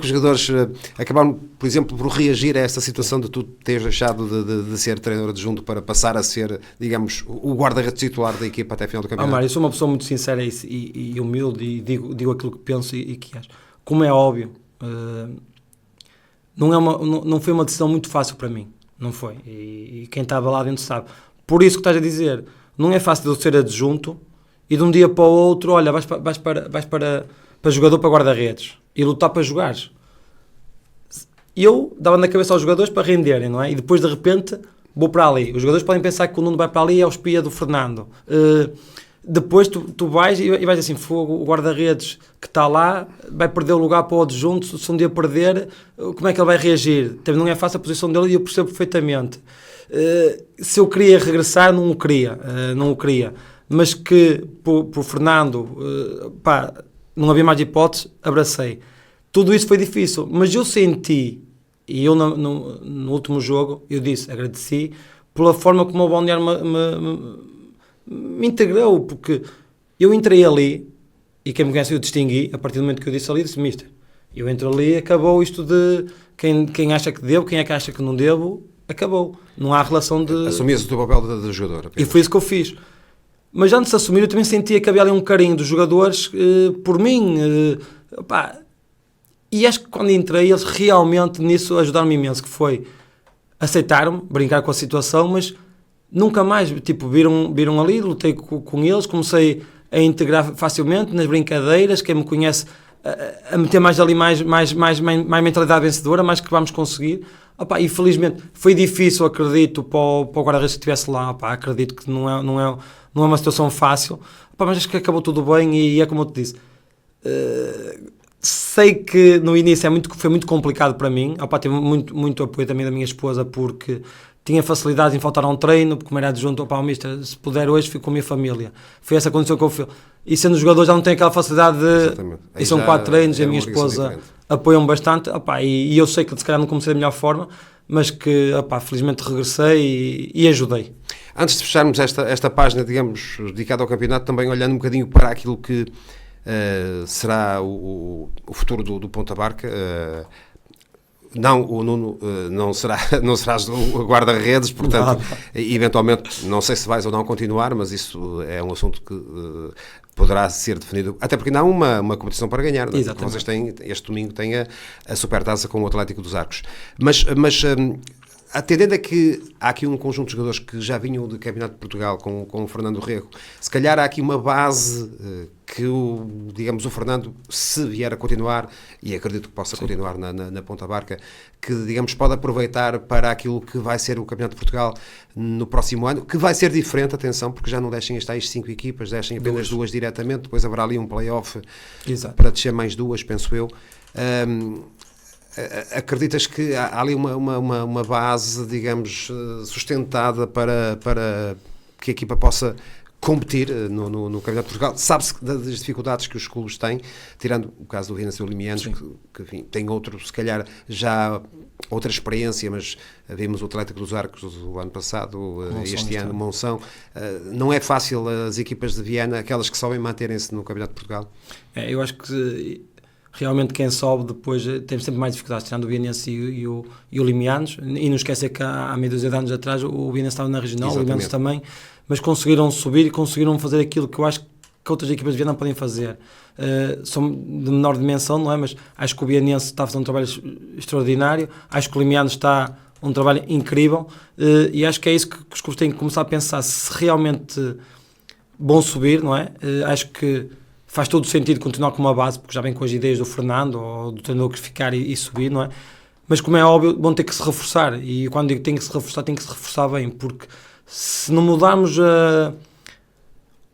os jogadores acabaram, por exemplo, por reagir a esta situação de tu teres deixado de ser treinador adjunto para passar a ser, digamos, o guarda-redes titular da equipa até a final do campeonato? Mário, eu sou uma pessoa muito sincera e humilde e digo aquilo que penso e que acho. Como é óbvio, não foi uma decisão muito fácil para mim, não foi. E quem estava lá dentro sabe. Por isso que estás a dizer, não é fácil de eu ser adjunto e de um dia para o outro, olha, vais para jogador, para guarda-redes e lutar para jogares. Eu dava na cabeça aos jogadores para renderem, não é? E depois de repente vou para ali. Os jogadores podem pensar que o Nuno vai para ali e é o espia do Fernando. Depois tu vais e vais assim, o guarda-redes que está lá vai perder o lugar para o adjunto, se um dia perder, como é que ele vai reagir? Também não é fácil a posição dele e eu percebo perfeitamente. Se eu queria regressar, não o queria. Mas que por Fernando, não havia mais hipótese, abracei. Tudo isso foi difícil, mas eu senti, e eu no último jogo, eu agradeci pela forma como o balneário me integrou, porque eu entrei ali, e quem me conhece eu distingui, a partir do momento que eu disse ali, disse, mister, eu entro ali, acabou isto de quem acha que devo, quem é que acha que não devo, acabou. Não há relação de... Assumias o teu papel de jogador. Apenas. E foi isso que eu fiz. Mas antes de assumir, eu também sentia que havia ali um carinho dos jogadores por mim. E acho que quando entrei, eles realmente nisso ajudaram-me imenso, que foi aceitar-me, brincar com a situação, mas nunca mais, tipo, viram ali, lutei com eles, comecei a integrar facilmente nas brincadeiras, quem me conhece a meter mais ali mais mentalidade vencedora, mais que vamos conseguir. Opa, e felizmente foi difícil, acredito, para o guarda-redes que estivesse lá. Opa, acredito que não é uma situação fácil. Opa, mas acho que acabou tudo bem e é como eu te disse. Sei que no início foi muito complicado para mim. Opa, tive muito apoio também da minha esposa, porque tinha facilidade em faltar a um treino, porque como era adjunto, opa, mister, se puder hoje fico com a minha família. Foi essa a condição que eu fiz. E sendo jogador já não tem aquela facilidade de... E são 4 treinos e a minha esposa apoia-me bastante. Opa, e eu sei que se calhar não comecei da melhor forma, mas que opa, felizmente regressei e ajudei. Antes de fecharmos esta página, digamos, dedicada ao campeonato, também olhando um bocadinho para aquilo que será o futuro do Ponta Barca. Não, o Nuno não serás o guarda-redes, portanto, eventualmente, não sei se vais ou não continuar, mas isso é um assunto que poderá ser definido, até porque não há uma competição para ganhar, não é? Vocês têm, este domingo têm a Supertaça com o Atlético dos Arcos. Mas atendendo a que há aqui um conjunto de jogadores que já vinham do Campeonato de Portugal com o Fernando Rego, se calhar há aqui uma base que o Fernando, se vier a continuar, e acredito que possa continuar na Ponta Barca, que digamos pode aproveitar para aquilo que vai ser o Campeonato de Portugal no próximo ano, que vai ser diferente, atenção, porque já não deixem as tais 5 equipas, deixem apenas 2 diretamente, depois haverá ali um play-off para descer mais 2, penso eu. Acreditas que há ali uma base, digamos, sustentada para que a equipa possa competir no Campeonato de Portugal? Sabe-se das dificuldades que os clubes têm, tirando o caso do Venâncio Limianos, que enfim, tem outro, se calhar já outra experiência, mas vimos o Atlético dos Arcos o ano passado, este ano Monção. Não é fácil as equipas de Viana, aquelas que sobem, manterem-se no Campeonato de Portugal? Eu acho que realmente quem sobe depois tem sempre mais dificuldades, tirando o Bienense e o Limianos, e não esquecer que há meia dúzia de anos atrás o Bienense estava na regional, o Limianos também, mas conseguiram subir e conseguiram fazer aquilo que eu acho que outras equipas de Viana não podem fazer. São de menor dimensão, não é? Mas acho que o Bienense está a fazer um trabalho extraordinário, acho que o Limianos está um trabalho incrível, e acho que é isso que os clubes têm que começar a pensar, se realmente vão subir, não é? Acho que faz todo o sentido continuar com uma base, porque já vem com as ideias do Fernando ou do treinador que ficar e subir, não é? Mas como é óbvio, vão ter que se reforçar, e quando digo que tem que se reforçar bem, porque se não mudarmos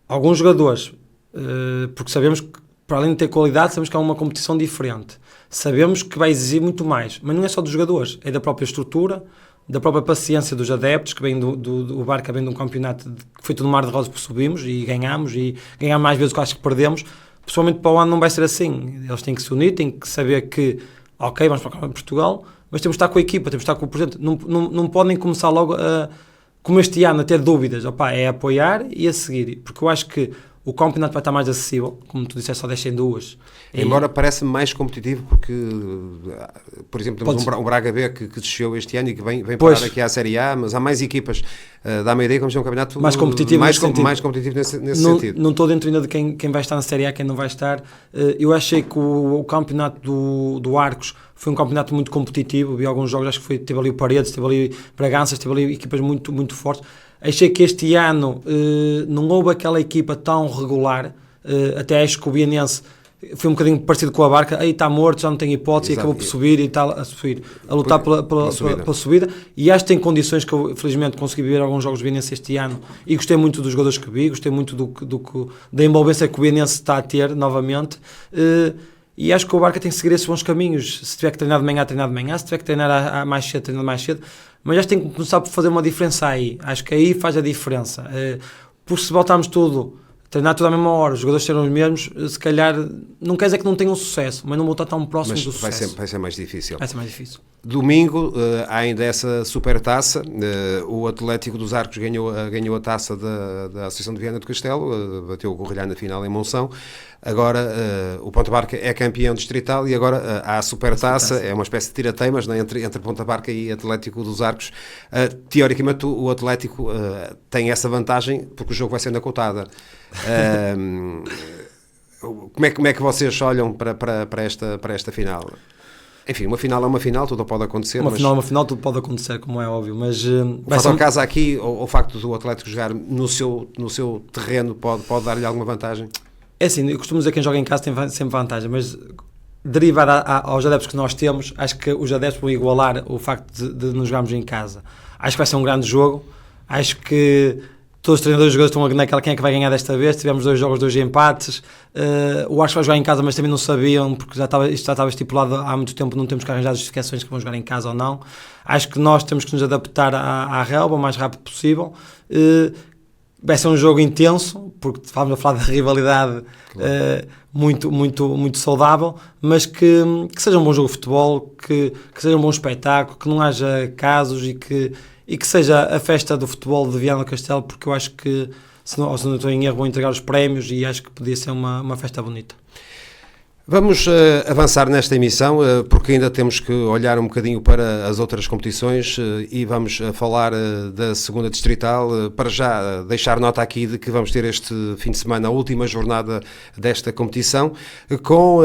alguns jogadores, porque sabemos que, para além de ter qualidade, sabemos que há uma competição diferente, sabemos que vai exigir muito mais, mas não é só dos jogadores, é da própria estrutura, da própria paciência dos adeptos, que vem do Barca, vem de um campeonato que foi tudo mar de rosas, porque subimos e ganhamos mais vezes do que acho que perdemos. Pessoalmente para o ano não vai ser assim, eles têm que se unir, têm que saber que ok, vamos para o Campeonato de Portugal, mas temos de estar com a equipa, temos de estar com o presidente, não podem começar logo como este ano a ter dúvidas. Opa, é apoiar e a seguir, porque eu acho que o campeonato vai estar mais acessível, como tu disseste, só deixem 2. Embora parece mais competitivo, porque, por exemplo, temos um Braga B que desceu este ano e que vem parar aqui à Série A, mas há mais equipas. Dá-me a ideia que vamos ter um campeonato mais competitivo, mais competitivo nesse sentido. Não estou dentro ainda de quem vai estar na Série A, quem não vai estar. Eu achei que o campeonato do Arcos foi um campeonato muito competitivo, vi alguns jogos, acho que teve ali o Paredes, teve ali Braganças, teve ali equipas muito, muito fortes. Achei que este ano não houve aquela equipa tão regular, até acho que o Bienense foi um bocadinho parecido com a Barca, aí está morto, já não tem hipótese, e acabou por subir e está a lutar pela subida, e acho que tem condições que eu felizmente consegui ver alguns jogos do Bienense este ano, e gostei muito dos jogadores que vi, gostei muito da envolvência que o Bienense está a ter novamente, e acho que o Barca tem que seguir esses bons caminhos. Se tiver que treinar de manhã, se tiver que treinar mais cedo, treinar mais cedo, mas acho que tem que começar por fazer uma diferença aí. Acho que aí faz a diferença, porque se voltarmos tudo treinar tudo à mesma hora, os jogadores serão os mesmos, se calhar não quer dizer que não tenham sucesso, mas não vão estar tão próximos do sucesso. Vai ser mais difícil. Vai ser mais difícil. Domingo há ainda essa Supertaça, o Atlético dos Arcos ganhou a taça da Associação de Viana do Castelo, bateu o Corrilhá na final em Monção. Agora o Ponta Barca é campeão distrital e agora há a Supertaça, é uma espécie de tirateimas, né, entre Ponta Barca e Atlético dos Arcos. Teoricamente o Atlético tem essa vantagem porque o jogo vai ser na cotada. Como é que vocês olham para esta final? Enfim, uma final é uma final, tudo pode acontecer. Final é uma final, tudo pode acontecer, como é óbvio. Mas o fator casa aqui, o facto do Atlético jogar no seu terreno, pode dar-lhe alguma vantagem? É assim, eu costumo dizer que quem joga em casa tem sempre vantagem, mas derivado aos adeptos que nós temos, acho que os adeptos vão igualar o facto de nos jogarmos em casa. Acho que vai ser um grande jogo. Acho que todos os treinadores e jogadores estão naquela quem é que vai ganhar desta vez. Tivemos 2 jogos, 2 empates. O Acho que vai jogar em casa, mas também não sabiam, porque isto já estava estipulado há muito tempo, não temos que arranjar justificações que vão jogar em casa ou não. Acho que nós temos que nos adaptar à relva o mais rápido possível. Vai ser um jogo intenso, porque estávamos a falar de rivalidade, claro. Muito saudável, mas que seja um bom jogo de futebol, que seja um bom espetáculo, que não haja casos e que seja a festa do futebol de Viana do Castelo, porque eu acho que, se não estou em erro, vão entregar os prémios e acho que podia ser uma festa bonita. Vamos avançar nesta emissão, porque ainda temos que olhar um bocadinho para as outras competições e vamos falar da segunda distrital. Para já deixar nota aqui de que vamos ter este fim de semana a última jornada desta competição, com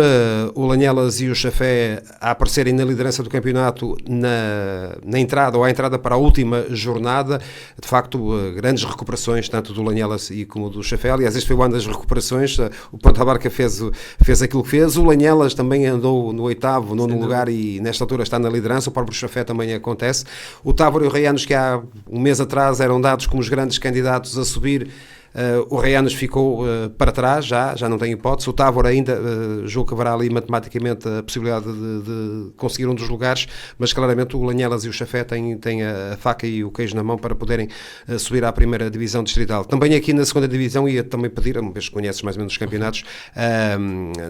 o Lanielas e o Chafé a aparecerem na liderança do campeonato na entrada ou à entrada para a última jornada. De facto, grandes recuperações, tanto do Lanielas como do Chafé. Aliás, este foi o ano das recuperações. O Ponta Barca fez aquilo que fez. O Lanielas também andou no 8º, 9º lugar e nesta altura está na liderança. O próprio Chafé também acontece. O Távora e o Reianos, que há um mês atrás eram dados como os grandes candidatos a subir, o Reianos ficou para trás, já não tem hipótese. O Távora ainda julgo que haverá ali matematicamente a possibilidade de conseguir um dos lugares, mas claramente o Lanielas e o Chafé têm a faca e o queijo na mão para poderem subir à primeira divisão distrital. Também aqui na segunda divisão ia também pedir, uma vez que conheces mais ou menos os campeonatos,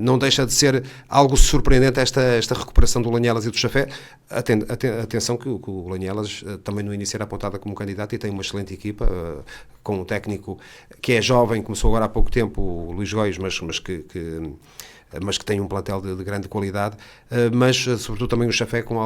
não deixa de ser algo surpreendente esta recuperação do Lanielas e do Chafé. Atenção que o Lanielas também no início era apontada como candidato e tem uma excelente equipa, com um técnico que é jovem, começou agora há pouco tempo, o Luís Góis, mas que tem um plantel de grande qualidade, mas sobretudo também o Chafé com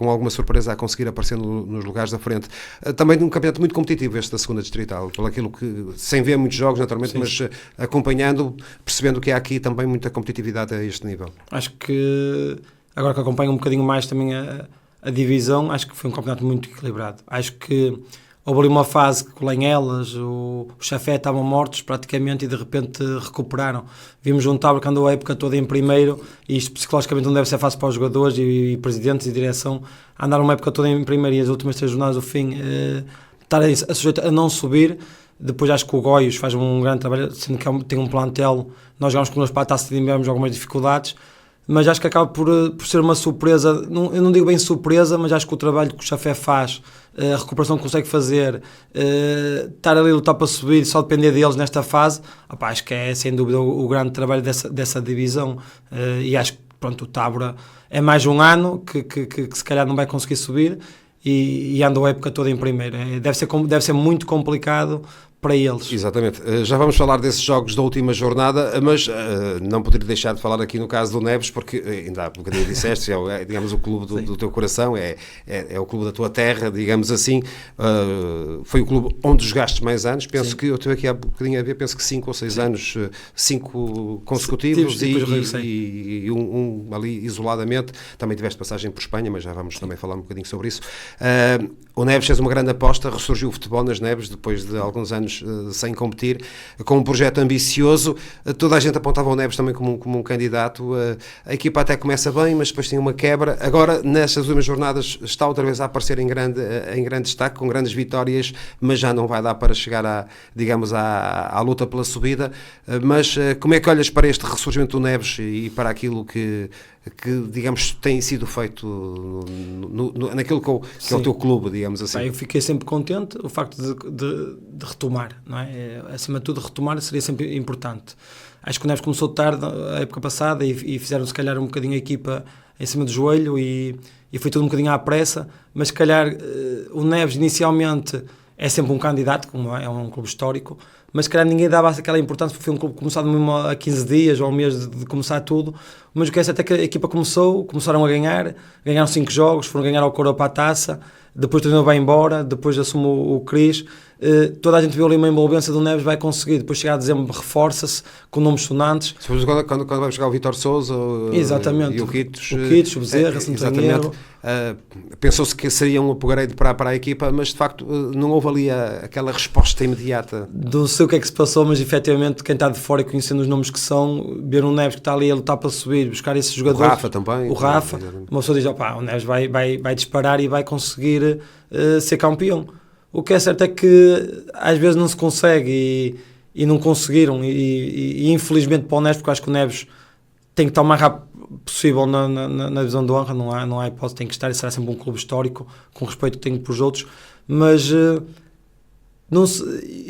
alguma surpresa a conseguir aparecer nos lugares da frente. Também num campeonato muito competitivo este da segunda distrital, pelo aquilo que, sem ver muitos jogos naturalmente, sim, mas acompanhando, percebendo que há aqui também muita competitividade a este nível. Acho que, agora que acompanho um bocadinho mais também a divisão, acho que foi um campeonato muito equilibrado. Acho que houve ali uma fase que o Lanielas, o Chafé estavam mortos praticamente e de repente recuperaram. Vimos um Távora que andou a época toda em primeiro e isto psicologicamente não deve ser fácil para os jogadores e presidentes e direção. Andaram uma época toda em primeiro e as últimas 3 jornadas do fim estarem a sujeito a não subir. Depois acho que o Góis faz um grande trabalho, sendo que tem um plantel. Nós jogamos connosco para a taça e tivemos algumas dificuldades, mas acho que acaba por ser uma surpresa. Eu não digo bem surpresa, mas acho que o trabalho que o Chafé faz, a recuperação que consegue fazer, estar ali a lutar para subir, só depender deles nesta fase, acho que é sem dúvida o grande trabalho dessa divisão. E acho que pronto, o Távora é mais um ano que se calhar não vai conseguir subir e anda a época toda em primeiro. Deve ser muito complicado para eles. Exatamente. Já vamos falar desses jogos da última jornada, mas não poderia deixar de falar aqui no caso do Neves, porque ainda há um bocadinho disseste, digamos, o clube do teu coração, é o clube da tua terra, digamos assim. Foi o clube onde jogaste mais anos. Penso sim, que eu estive aqui há um bocadinho a ver, penso que 5 ou 6 anos, 5 consecutivos e um ali isoladamente. Também tiveste passagem por Espanha, mas já vamos também falar um bocadinho sobre isso. O Neves fez uma grande aposta, ressurgiu o futebol nas Neves depois de alguns anos sem competir, com um projeto ambicioso. Toda a gente apontava o Neves também como um candidato. A equipa até começa bem, mas depois tem uma quebra. Agora, nestas últimas jornadas, está outra vez a aparecer em grande destaque, com grandes vitórias, mas já não vai dar para chegar à luta pela subida. Mas como é que olhas para este ressurgimento do Neves e para aquilo que digamos, tem sido feito naquilo que é o teu clube, digamos assim? Eu fiquei sempre contente, o facto de retomar, não é? Acima de tudo, retomar seria sempre importante. Acho que o Neves começou tarde a época passada e fizeram se calhar um bocadinho a equipa em cima do joelho e foi tudo um bocadinho à pressa, mas se calhar o Neves inicialmente é sempre um candidato, como é um clube histórico, mas se calhar ninguém dava aquela importância porque foi um clube começado mesmo há 15 dias ou um mês de começar tudo, mas o que é certo é que a equipa começaram a ganhar, ganharam 5 jogos, foram ganhar ao Coroa para a taça, depois o treinador vai embora, depois assume o Cris, toda a gente viu ali uma envolvência do Neves, vai conseguir, depois chegar a dezembro reforça-se com nomes sonantes. Quando vai buscar o Vítor Sousa exatamente. E o Quitos, o Bezerra, se não tenho erro. Pensou-se que seria um upgrade para a equipa, mas de facto não houve ali aquela resposta imediata. Não sei o que é que se passou, mas efetivamente quem está de fora e conhecendo os nomes que são, ver um Neves que está ali a lutar para subir, buscar esses jogadores. O Rafa também. O Rafa, uma pessoa diz, o Neves vai disparar e vai conseguir ser campeão. O que é certo é que às vezes não se consegue e não conseguiram e infelizmente para o Neves, porque eu acho que o Neves tem que estar o mais rápido possível na divisão de honra, não há hipótese, tem que estar e será sempre um clube histórico, com respeito que tenho para os outros, mas eu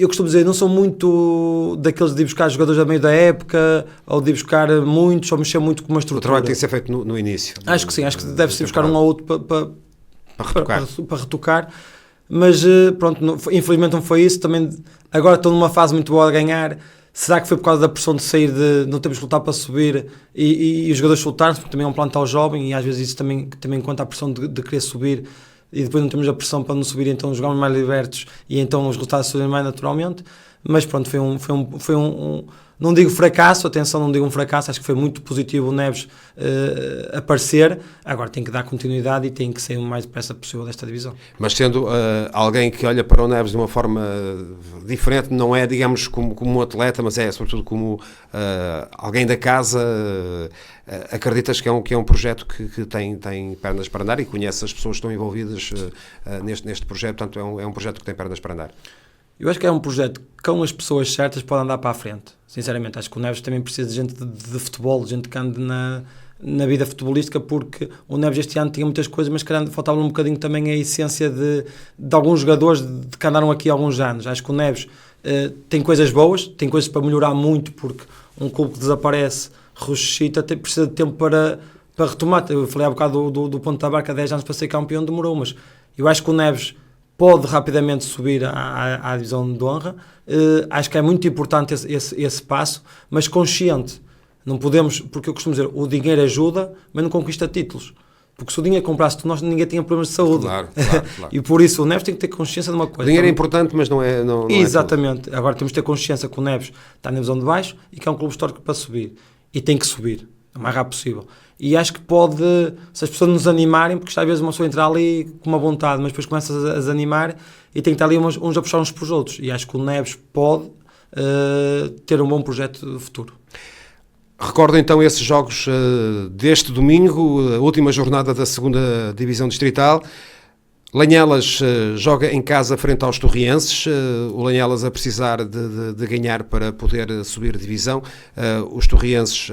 costumo dizer, não sou muito daqueles de ir buscar jogadores a meio da época, ou de ir buscar muitos, ou mexer muito com uma estrutura. O trabalho tem que ser feito no início. Acho que sim, acho que deve-se buscar um ou outro para retocar. Mas pronto, infelizmente não foi isso. Também agora estou numa fase muito boa de ganhar. Será que foi por causa da pressão de sair, de não termos que lutar para subir e os jogadores soltarem-se, porque também é um plantel jovem e às vezes isso também conta a pressão de querer subir e depois não temos a pressão para não subir, então jogamos mais libertos e então os resultados subem mais naturalmente. Mas pronto, foi um não digo fracasso, atenção, não digo um fracasso, acho que foi muito positivo o Neves aparecer. Agora tem que dar continuidade e tem que sair o mais depressa possível desta divisão. Mas sendo alguém que olha para o Neves de uma forma diferente, não é, digamos, como um atleta, mas é sobretudo como alguém da casa, acreditas que é um projeto que tem pernas para andar e conhece as pessoas que estão envolvidas neste projeto, portanto é um projeto que tem pernas para andar? Eu acho que é um projeto que com as pessoas certas pode andar para a frente. Sinceramente, acho que o Neves também precisa de gente de futebol, de gente que ande na vida futebolística, porque o Neves este ano tinha muitas coisas, mas faltava um bocadinho também a essência de alguns jogadores de que andaram aqui há alguns anos. Acho que o Neves tem coisas boas, tem coisas para melhorar muito, porque um clube que desaparece, ressuscita, precisa de tempo para retomar. Eu falei há bocado do Ponta Barca, 10 anos para ser campeão, demorou, mas eu acho que o Neves pode rapidamente subir à divisão de honra. Acho que é muito importante esse passo, mas consciente. Não podemos, porque eu costumo dizer, o dinheiro ajuda, mas não conquista títulos. Porque se o dinheiro comprasse tudo, ninguém tinha problemas de saúde. Claro. E por isso o Neves tem que ter consciência de uma coisa. O dinheiro é importante, mas não é exatamente. É agora temos que ter consciência que o Neves está na divisão de baixo e que é um clube histórico para subir. E tem que subir o mais rápido possível. E acho que pode, se as pessoas nos animarem, porque às vezes uma pessoa entra ali com uma vontade, mas depois começa a desanimar e tem que estar ali uns a puxar uns para os outros. E acho que o Neves pode ter um bom projeto futuro. Recordo então esses jogos deste domingo, a última jornada da 2ª Divisão Distrital. Lanhelas joga em casa frente aos Torrienses, o Lanhelas a precisar de ganhar para poder subir divisão. Os Torrienses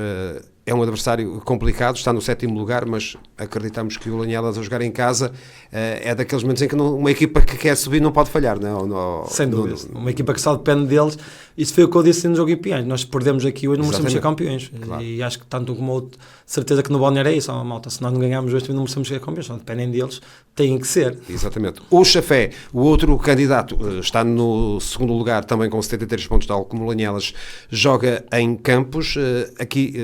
é um adversário complicado, está no 7º lugar, mas acreditamos que o Lanhelas a jogar em casa é daqueles momentos em que uma equipa que quer subir não pode falhar, não? Sem dúvida. Uma equipa que só depende deles. Isso foi o que eu disse no jogo em Pinhais. Nós perdemos aqui hoje, não merecemos ser campeões. Claro. E acho que tanto como outra certeza que no Balneário é isso, malta. Se nós não ganharmos hoje, também não merecemos ser campeões. Só dependem deles, têm que ser. Exatamente. O Chafé, o outro candidato, está no 2º lugar, também com 73 pontos, tal como o Lanhelas, joga em Campos. Aqui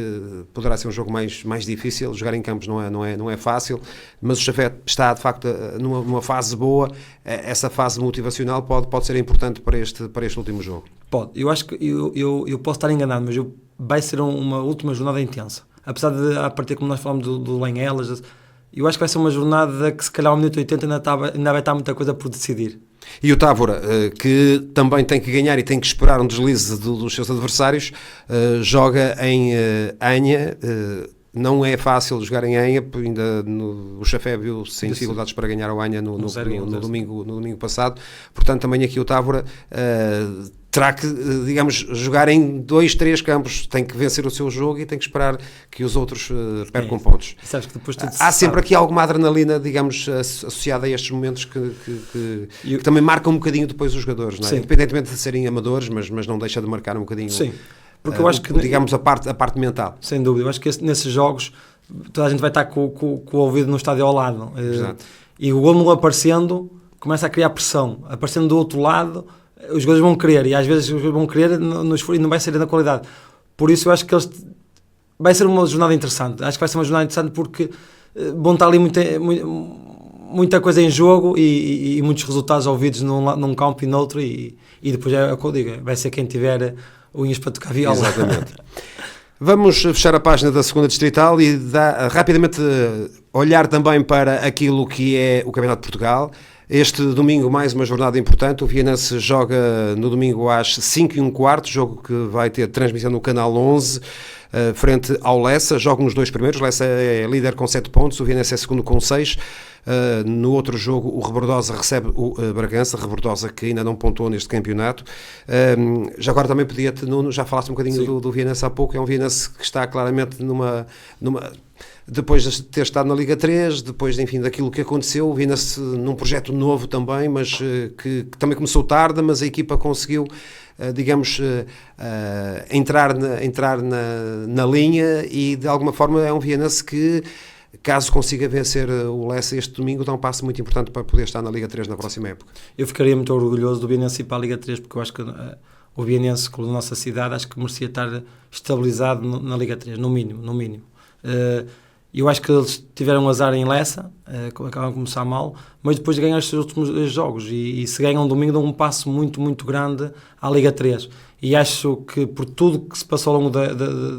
poderá ser um jogo mais difícil, jogar em Campos não é fácil, mas o Chafé está de facto numa fase boa. Essa fase motivacional pode ser importante para este último jogo. Pode, eu acho que eu posso estar enganado, mas vai ser uma última jornada intensa, apesar de, a partir como nós falamos do Lanhelas, eu acho que vai ser uma jornada que se calhar ao minuto 80 ainda vai estar muita coisa por decidir. E o Távora, que também tem que ganhar e tem que esperar um deslize dos seus adversários, joga em Anha. Não é fácil jogar em Anha, ainda o Chafé viu sem dificuldades para ganhar o Anha no domingo passado. Portanto, também aqui o Távora terá que, digamos, jogar em 2-3 campos, tem que vencer o seu jogo e tem que esperar que os outros percam pontos. Sabes que depois há sempre aqui alguma adrenalina, digamos, associada a estes momentos que também marcam um bocadinho depois os jogadores, não é? Independentemente de serem amadores, mas não deixa de marcar um bocadinho. Sim. Porque eu acho que, digamos, a parte mental. Sem dúvida, eu acho que nesses jogos toda a gente vai estar com o ouvido no estádio ao lado. E o gol não aparecendo começa a criar pressão. Aparecendo do outro lado, os jogadores vão querer, e às vezes os jogadores vão querer e não vai ser na qualidade. Por isso eu acho que vai ser uma jornada interessante. Acho que vai ser uma jornada interessante porque vão estar ali muita coisa em jogo e muitos resultados ouvidos num campo e noutro, e depois é o que eu digo, vai ser quem tiver unhas para tocar viola. Exatamente. Vamos fechar a página da segunda distrital e rapidamente olhar também para aquilo que é o Campeonato de Portugal. Este domingo mais uma jornada importante, o Vianense joga no domingo às 5h15, jogo que vai ter transmissão no Canal 11, frente ao Lessa. Jogam os dois primeiros, o Lessa é líder com 7 pontos, o Vianense é segundo com 6. No outro jogo o Rebordosa recebe o Bragança, Rebordosa que ainda não pontuou neste campeonato. Já agora também podia-te, Nuno, já falaste um bocadinho do Vianense há pouco, é um Vianense que está claramente depois de ter estado na Liga 3, depois, enfim, daquilo que aconteceu, o Vianense num projeto novo também, mas que também começou tarde, mas a equipa conseguiu, digamos, entrar na linha, e de alguma forma é um Vianense que, caso consiga vencer o Lessa este domingo, dá um passo muito importante para poder estar na Liga 3 na próxima época. Eu ficaria muito orgulhoso do Vianense ir para a Liga 3, porque eu acho que o Vianense, clube da nossa cidade, acho que merecia estar estabilizado na Liga 3, no mínimo. Eu acho que eles tiveram azar em Lessa, acabaram de começar mal, mas depois de ganhar os seus últimos jogos, e se ganham um domingo, dão um passo muito, muito grande à Liga 3. E acho que, por tudo que se passou ao longo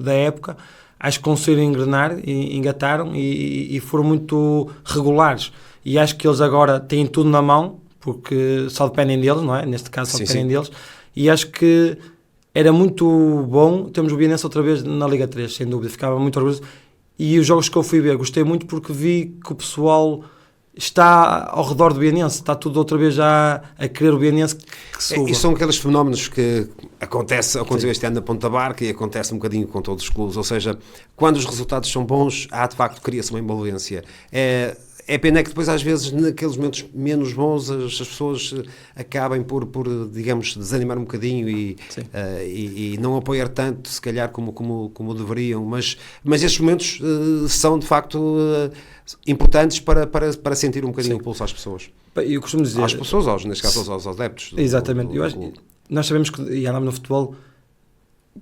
da época, acho que conseguiram engrenar, engataram e foram muito regulares. E acho que eles agora têm tudo na mão, porque só dependem deles, não é? Neste caso só dependem deles. E acho que era muito bom termos o Vianense outra vez na Liga 3, sem dúvida. Ficava muito orgulhoso. E os jogos que eu fui ver, gostei muito, porque vi que o pessoal está ao redor do Vianense, está tudo outra vez já a querer o Vianense que suba. E são aqueles fenómenos que aconteceu este ano na Ponta Barca e acontece um bocadinho com todos os clubes, ou seja, quando os resultados são bons, de facto cria-se uma envolvência. É pena que depois, às vezes, naqueles momentos menos bons, as pessoas acabem por digamos, desanimar um bocadinho e não apoiar tanto, se calhar, como deveriam. Mas estes momentos são, de facto, importantes para sentir um bocadinho o pulso às pessoas. Eu costumo dizer... Às pessoas, neste caso, aos adeptos. Exatamente. Eu acho, nós sabemos que, e andamos no futebol,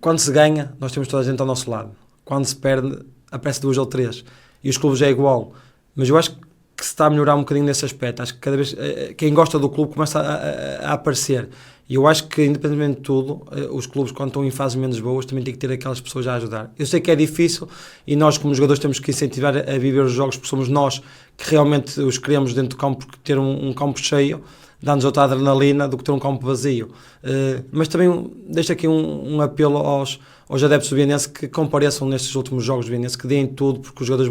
quando se ganha, nós temos toda a gente ao nosso lado. Quando se perde, aparece 2 ou 3. E os clubes é igual. Mas eu acho que se está a melhorar um bocadinho nesse aspecto. Acho que cada vez quem gosta do clube começa a aparecer. E eu acho que, independentemente de tudo, os clubes, quando estão em fases menos boas, também têm que ter aquelas pessoas a ajudar. Eu sei que é difícil, e nós, como jogadores, temos que incentivar a viver os jogos, porque somos nós que realmente os queremos dentro do campo, porque ter um campo cheio dá-nos outra adrenalina do que ter um campo vazio. Mas também deixo aqui um apelo aos adeptos do Vianense que compareçam nestes últimos jogos do Vianense, que deem tudo, porque os jogadores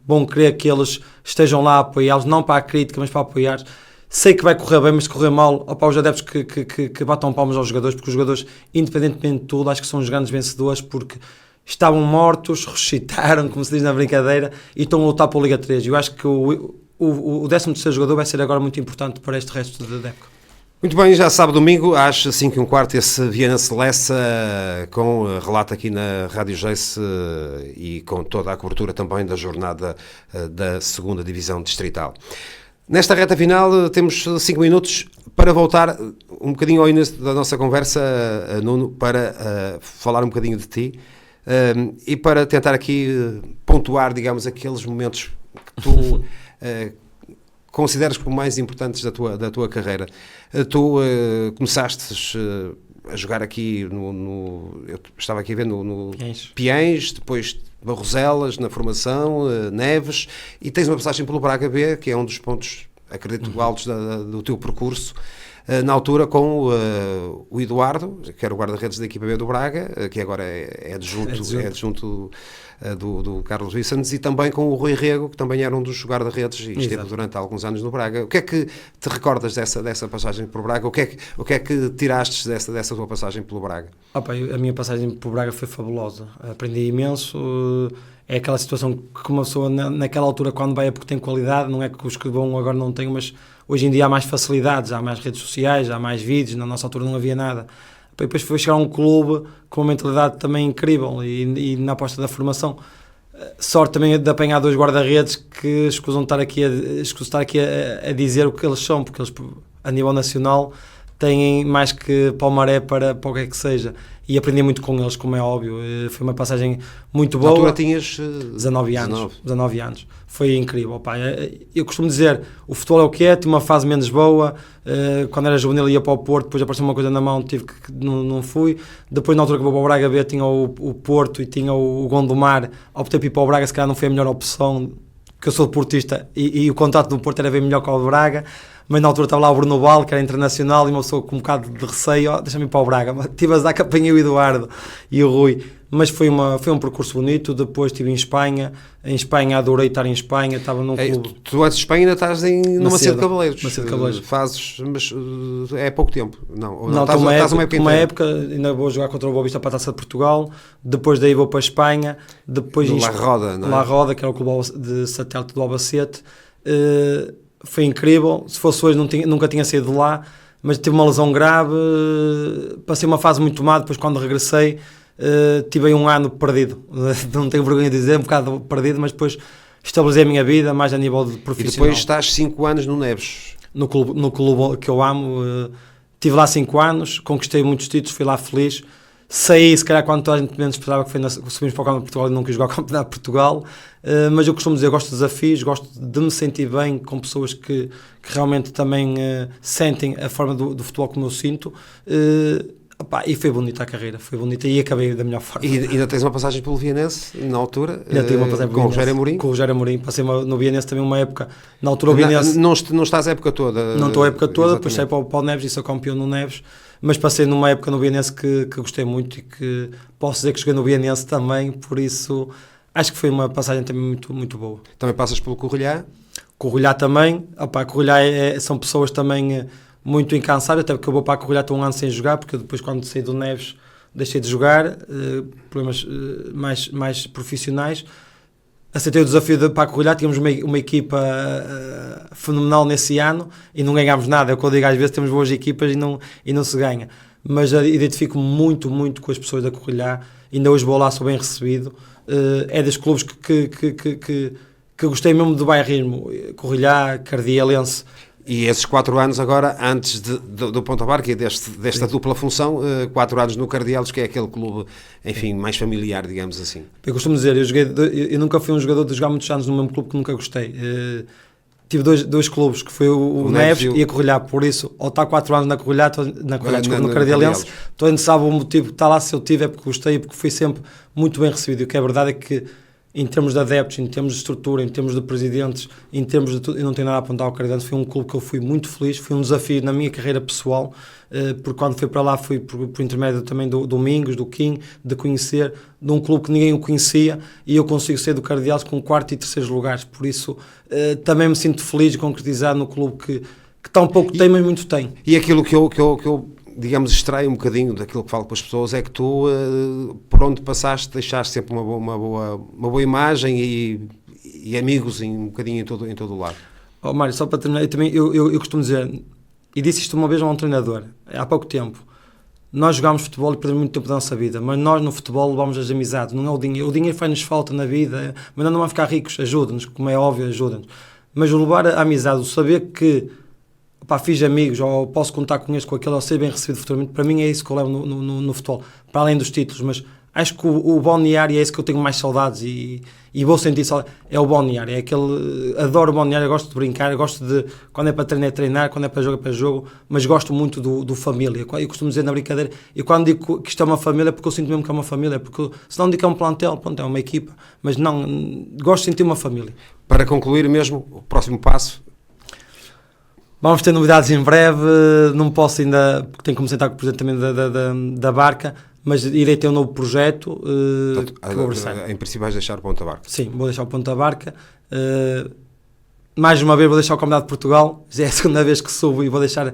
vão querer que eles estejam lá a apoiá-los, não para a crítica, mas para apoiar. Sei que vai correr bem, mas se correr mal, para os adeptos que batam palmas aos jogadores, porque os jogadores, independentemente de tudo, acho que são os grandes vencedores, porque estavam mortos, ressuscitaram, como se diz na brincadeira, e estão a lutar pela Liga 3. Eu acho que o 13º jogador vai ser agora muito importante para este resto da época. Muito bem, já sabe, domingo às 5h15 esse Vianense Lessa, com relato aqui na Rádio Geice e com toda a cobertura também da jornada da 2ª Divisão Distrital. Nesta reta final temos 5 minutos para voltar um bocadinho ao início da nossa conversa, Nuno, para falar um bocadinho de ti e para tentar aqui pontuar, digamos, aqueles momentos que tu consideras como mais importantes da tua carreira. Tu começaste a jogar aqui eu estava aqui a ver no Piens, depois Barroselas na formação, Neves, e tens uma passagem pelo Braga B, que é um dos pontos, acredito, altos do teu percurso, na altura com o Eduardo, que era o guarda-redes da equipa B do Braga, que agora é adjunto do Carlos Vicens, e também com o Rui Rego, que também era um dos guarda-redes e esteve durante alguns anos no Braga. O que é que te recordas dessa passagem pelo Braga? O que é que tiraste dessa tua passagem pelo Braga? A minha passagem pelo Braga foi fabulosa. Aprendi imenso. É aquela situação que uma pessoa naquela altura, quando vai, é porque tem qualidade, não é que os que vão agora não têm, mas hoje em dia há mais facilidades, há mais redes sociais, há mais vídeos. Na nossa altura não havia nada. Depois foi chegar a um clube com uma mentalidade também incrível e na aposta da formação. Sorte também de apanhar 2 guarda-redes que escusam estar aqui a dizer o que eles são, porque eles, a nível nacional, têm mais que palmaré para o que é que seja, e aprendi muito com eles, como é óbvio. Foi uma passagem muito boa. Na altura tinhas 19 anos, foi incrível, pá. Eu costumo dizer, o futebol é o que é, tive uma fase menos boa, quando era juvenil ia para o Porto, depois apareceu uma coisa na mão, não fui, depois na altura que vou para o Braga B tinha o Porto e tinha o Gondomar, optei por ir para o Braga, se calhar não foi a melhor opção, que eu sou portista, e o contrato do Porto era bem melhor que o do Braga, mas na altura estava lá o Bruno Val, que era internacional, e uma pessoa com um bocado de receio, deixa-me ir para o Braga. Tive a dar que apanhei o Eduardo e o Rui, mas foi um percurso bonito. Depois estive em Espanha adorei estar em Espanha, estava num clube. Tu antes de Espanha ainda estás no Macedo de Cabeleiros. Fazes, mas é pouco tempo. Não estás uma época, ainda vou jogar contra o Boavista para a Taça de Portugal, depois daí vou para a Espanha, depois La Roda, não é? La Roda, que era o clube de satélite do Albacete. Foi incrível, se fosse hoje nunca tinha saído de lá, mas tive uma lesão grave, passei uma fase muito má, depois quando regressei tive aí um ano perdido, não tenho vergonha de dizer, um bocado perdido, mas depois estabilizei a minha vida mais a nível de profissional. E depois estás 5 anos no Neves. No clube que eu amo, estive lá 5 anos, conquistei muitos títulos, fui lá feliz. Saí, se calhar, quando toda a gente menos esperava, que subimos para o Campeonato de Portugal e não quis jogar o Campeonato de Portugal, mas eu costumo dizer, eu gosto de desafios, gosto de me sentir bem com pessoas que realmente também sentem a forma do futebol como eu sinto, e foi bonita a carreira, foi bonita e acabei da melhor forma. E ainda tens uma passagem pelo Vianense, na altura, ainda tive uma passagem com o Rogério Amorim? Com o Rogério Amorim, passei no Vianense também uma época, na altura o Vianense... Não estás a época toda? Não estou a época toda, depois saí para o Neves e sou campeão no Neves, mas passei numa época no Vianense que gostei muito e que posso dizer que joguei no Vianense também, por isso acho que foi uma passagem também muito, muito boa. Também passas pelo Correlhá? Correlhá também, Correlhá são pessoas também muito incansáveis, até porque eu vou para a Correlhá, estou um ano sem jogar, porque depois quando saí do Neves deixei de jogar, problemas mais profissionais. Aceitei o desafio para a Correlhá, tínhamos uma equipa fenomenal nesse ano e não ganhámos nada. É o que eu digo, às vezes temos boas equipas e não se ganha. Mas identifico-me muito, muito com as pessoas da Correlhá. Ainda hoje vou lá, sou bem recebido. É dos clubes que gostei mesmo do bairrismo. Correlhá, Cardielense. E esses 4 anos agora, antes do Ponta Barca e desta dupla função, 4 anos no Cardielos, que é aquele clube, enfim, mais familiar, digamos assim. Eu costumo dizer, eu nunca fui um jogador de jogar muitos anos no mesmo clube que nunca gostei. Tive dois clubes, que foi o Neves e a Correlhá, por isso, ou está 4 anos na Correlhá, no Cardielense, toda a gente sabe o motivo de estar lá, se eu tive é porque gostei, porque fui sempre muito bem recebido. E o que é verdade é que, em termos de adeptos, em termos de estrutura, em termos de presidentes, em termos de tudo, eu não tenho nada a apontar ao Cardielense. Foi um clube que eu fui muito feliz, foi um desafio na minha carreira pessoal, porque quando fui para lá fui por intermédio também do Domingos, do Kim, de conhecer, de um clube que ninguém o conhecia, e eu consigo sair do Cardielos com 4º e 3º lugares, por isso também me sinto feliz de concretizar no clube que tão pouco tem, mas muito tem. E aquilo que eu digamos, extrai um bocadinho daquilo que falo com as pessoas, é que tu, por onde passaste, deixaste sempre uma boa imagem e amigos um bocadinho em todo o lado. Mário, só para terminar, eu costumo dizer, e disse isto uma vez a um treinador, há pouco tempo, nós jogámos futebol e perdemos muito tempo da nossa vida, mas nós no futebol levamos as amizades, não é o dinheiro faz-nos falta na vida, mas não vamos ficar ricos, ajuda-nos, como é óbvio, ajuda-nos, mas o levar a amizade, o saber que fiz amigos, ou posso contar com eles, com aquele, ou ser bem recebido futuramente, para mim é isso que eu levo no futebol, para além dos títulos, mas acho que o balneário é isso que eu tenho mais saudades e vou sentir saudades, é o balneário, é aquele, adoro o balneário, eu gosto de brincar, eu gosto de, quando é para treinar, quando é para jogo, mas gosto muito do família, eu costumo dizer na brincadeira, e quando digo que isto é uma família, é porque eu sinto mesmo que é uma família, porque se não digo que é um plantel, pronto, é uma equipa, mas não, gosto de sentir uma família. Para concluir mesmo, o próximo passo? Vamos ter novidades em breve, não posso ainda, porque tenho que me sentar com o presidente também da Barca, mas irei ter um novo projeto. Em princípio vais deixar o Ponta Barca? Sim, vou deixar o Ponta Barca. Mais uma vez vou deixar o Campeonato de Portugal, já é a segunda vez que subo e vou deixar,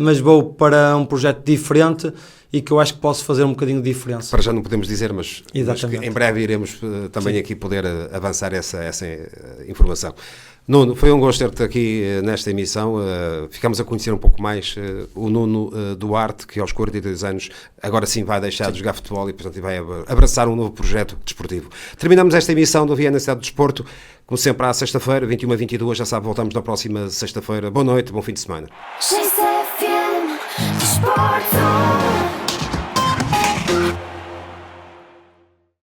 mas vou para um projeto diferente e que eu acho que posso fazer um bocadinho de diferença. Para já não podemos dizer, mas em breve iremos também aqui poder avançar essa informação. Nuno, foi um gosto ter-te aqui nesta emissão. Ficamos a conhecer um pouco mais o Nuno Duarte, que aos 42 anos agora sim vai deixar de jogar futebol e, portanto, vai abraçar um novo projeto desportivo. Terminamos esta emissão do Viana Cidade do Desporto, como sempre à sexta-feira, 21 a 22, já sabe, voltamos na próxima sexta-feira. Boa noite, bom fim de semana. Sports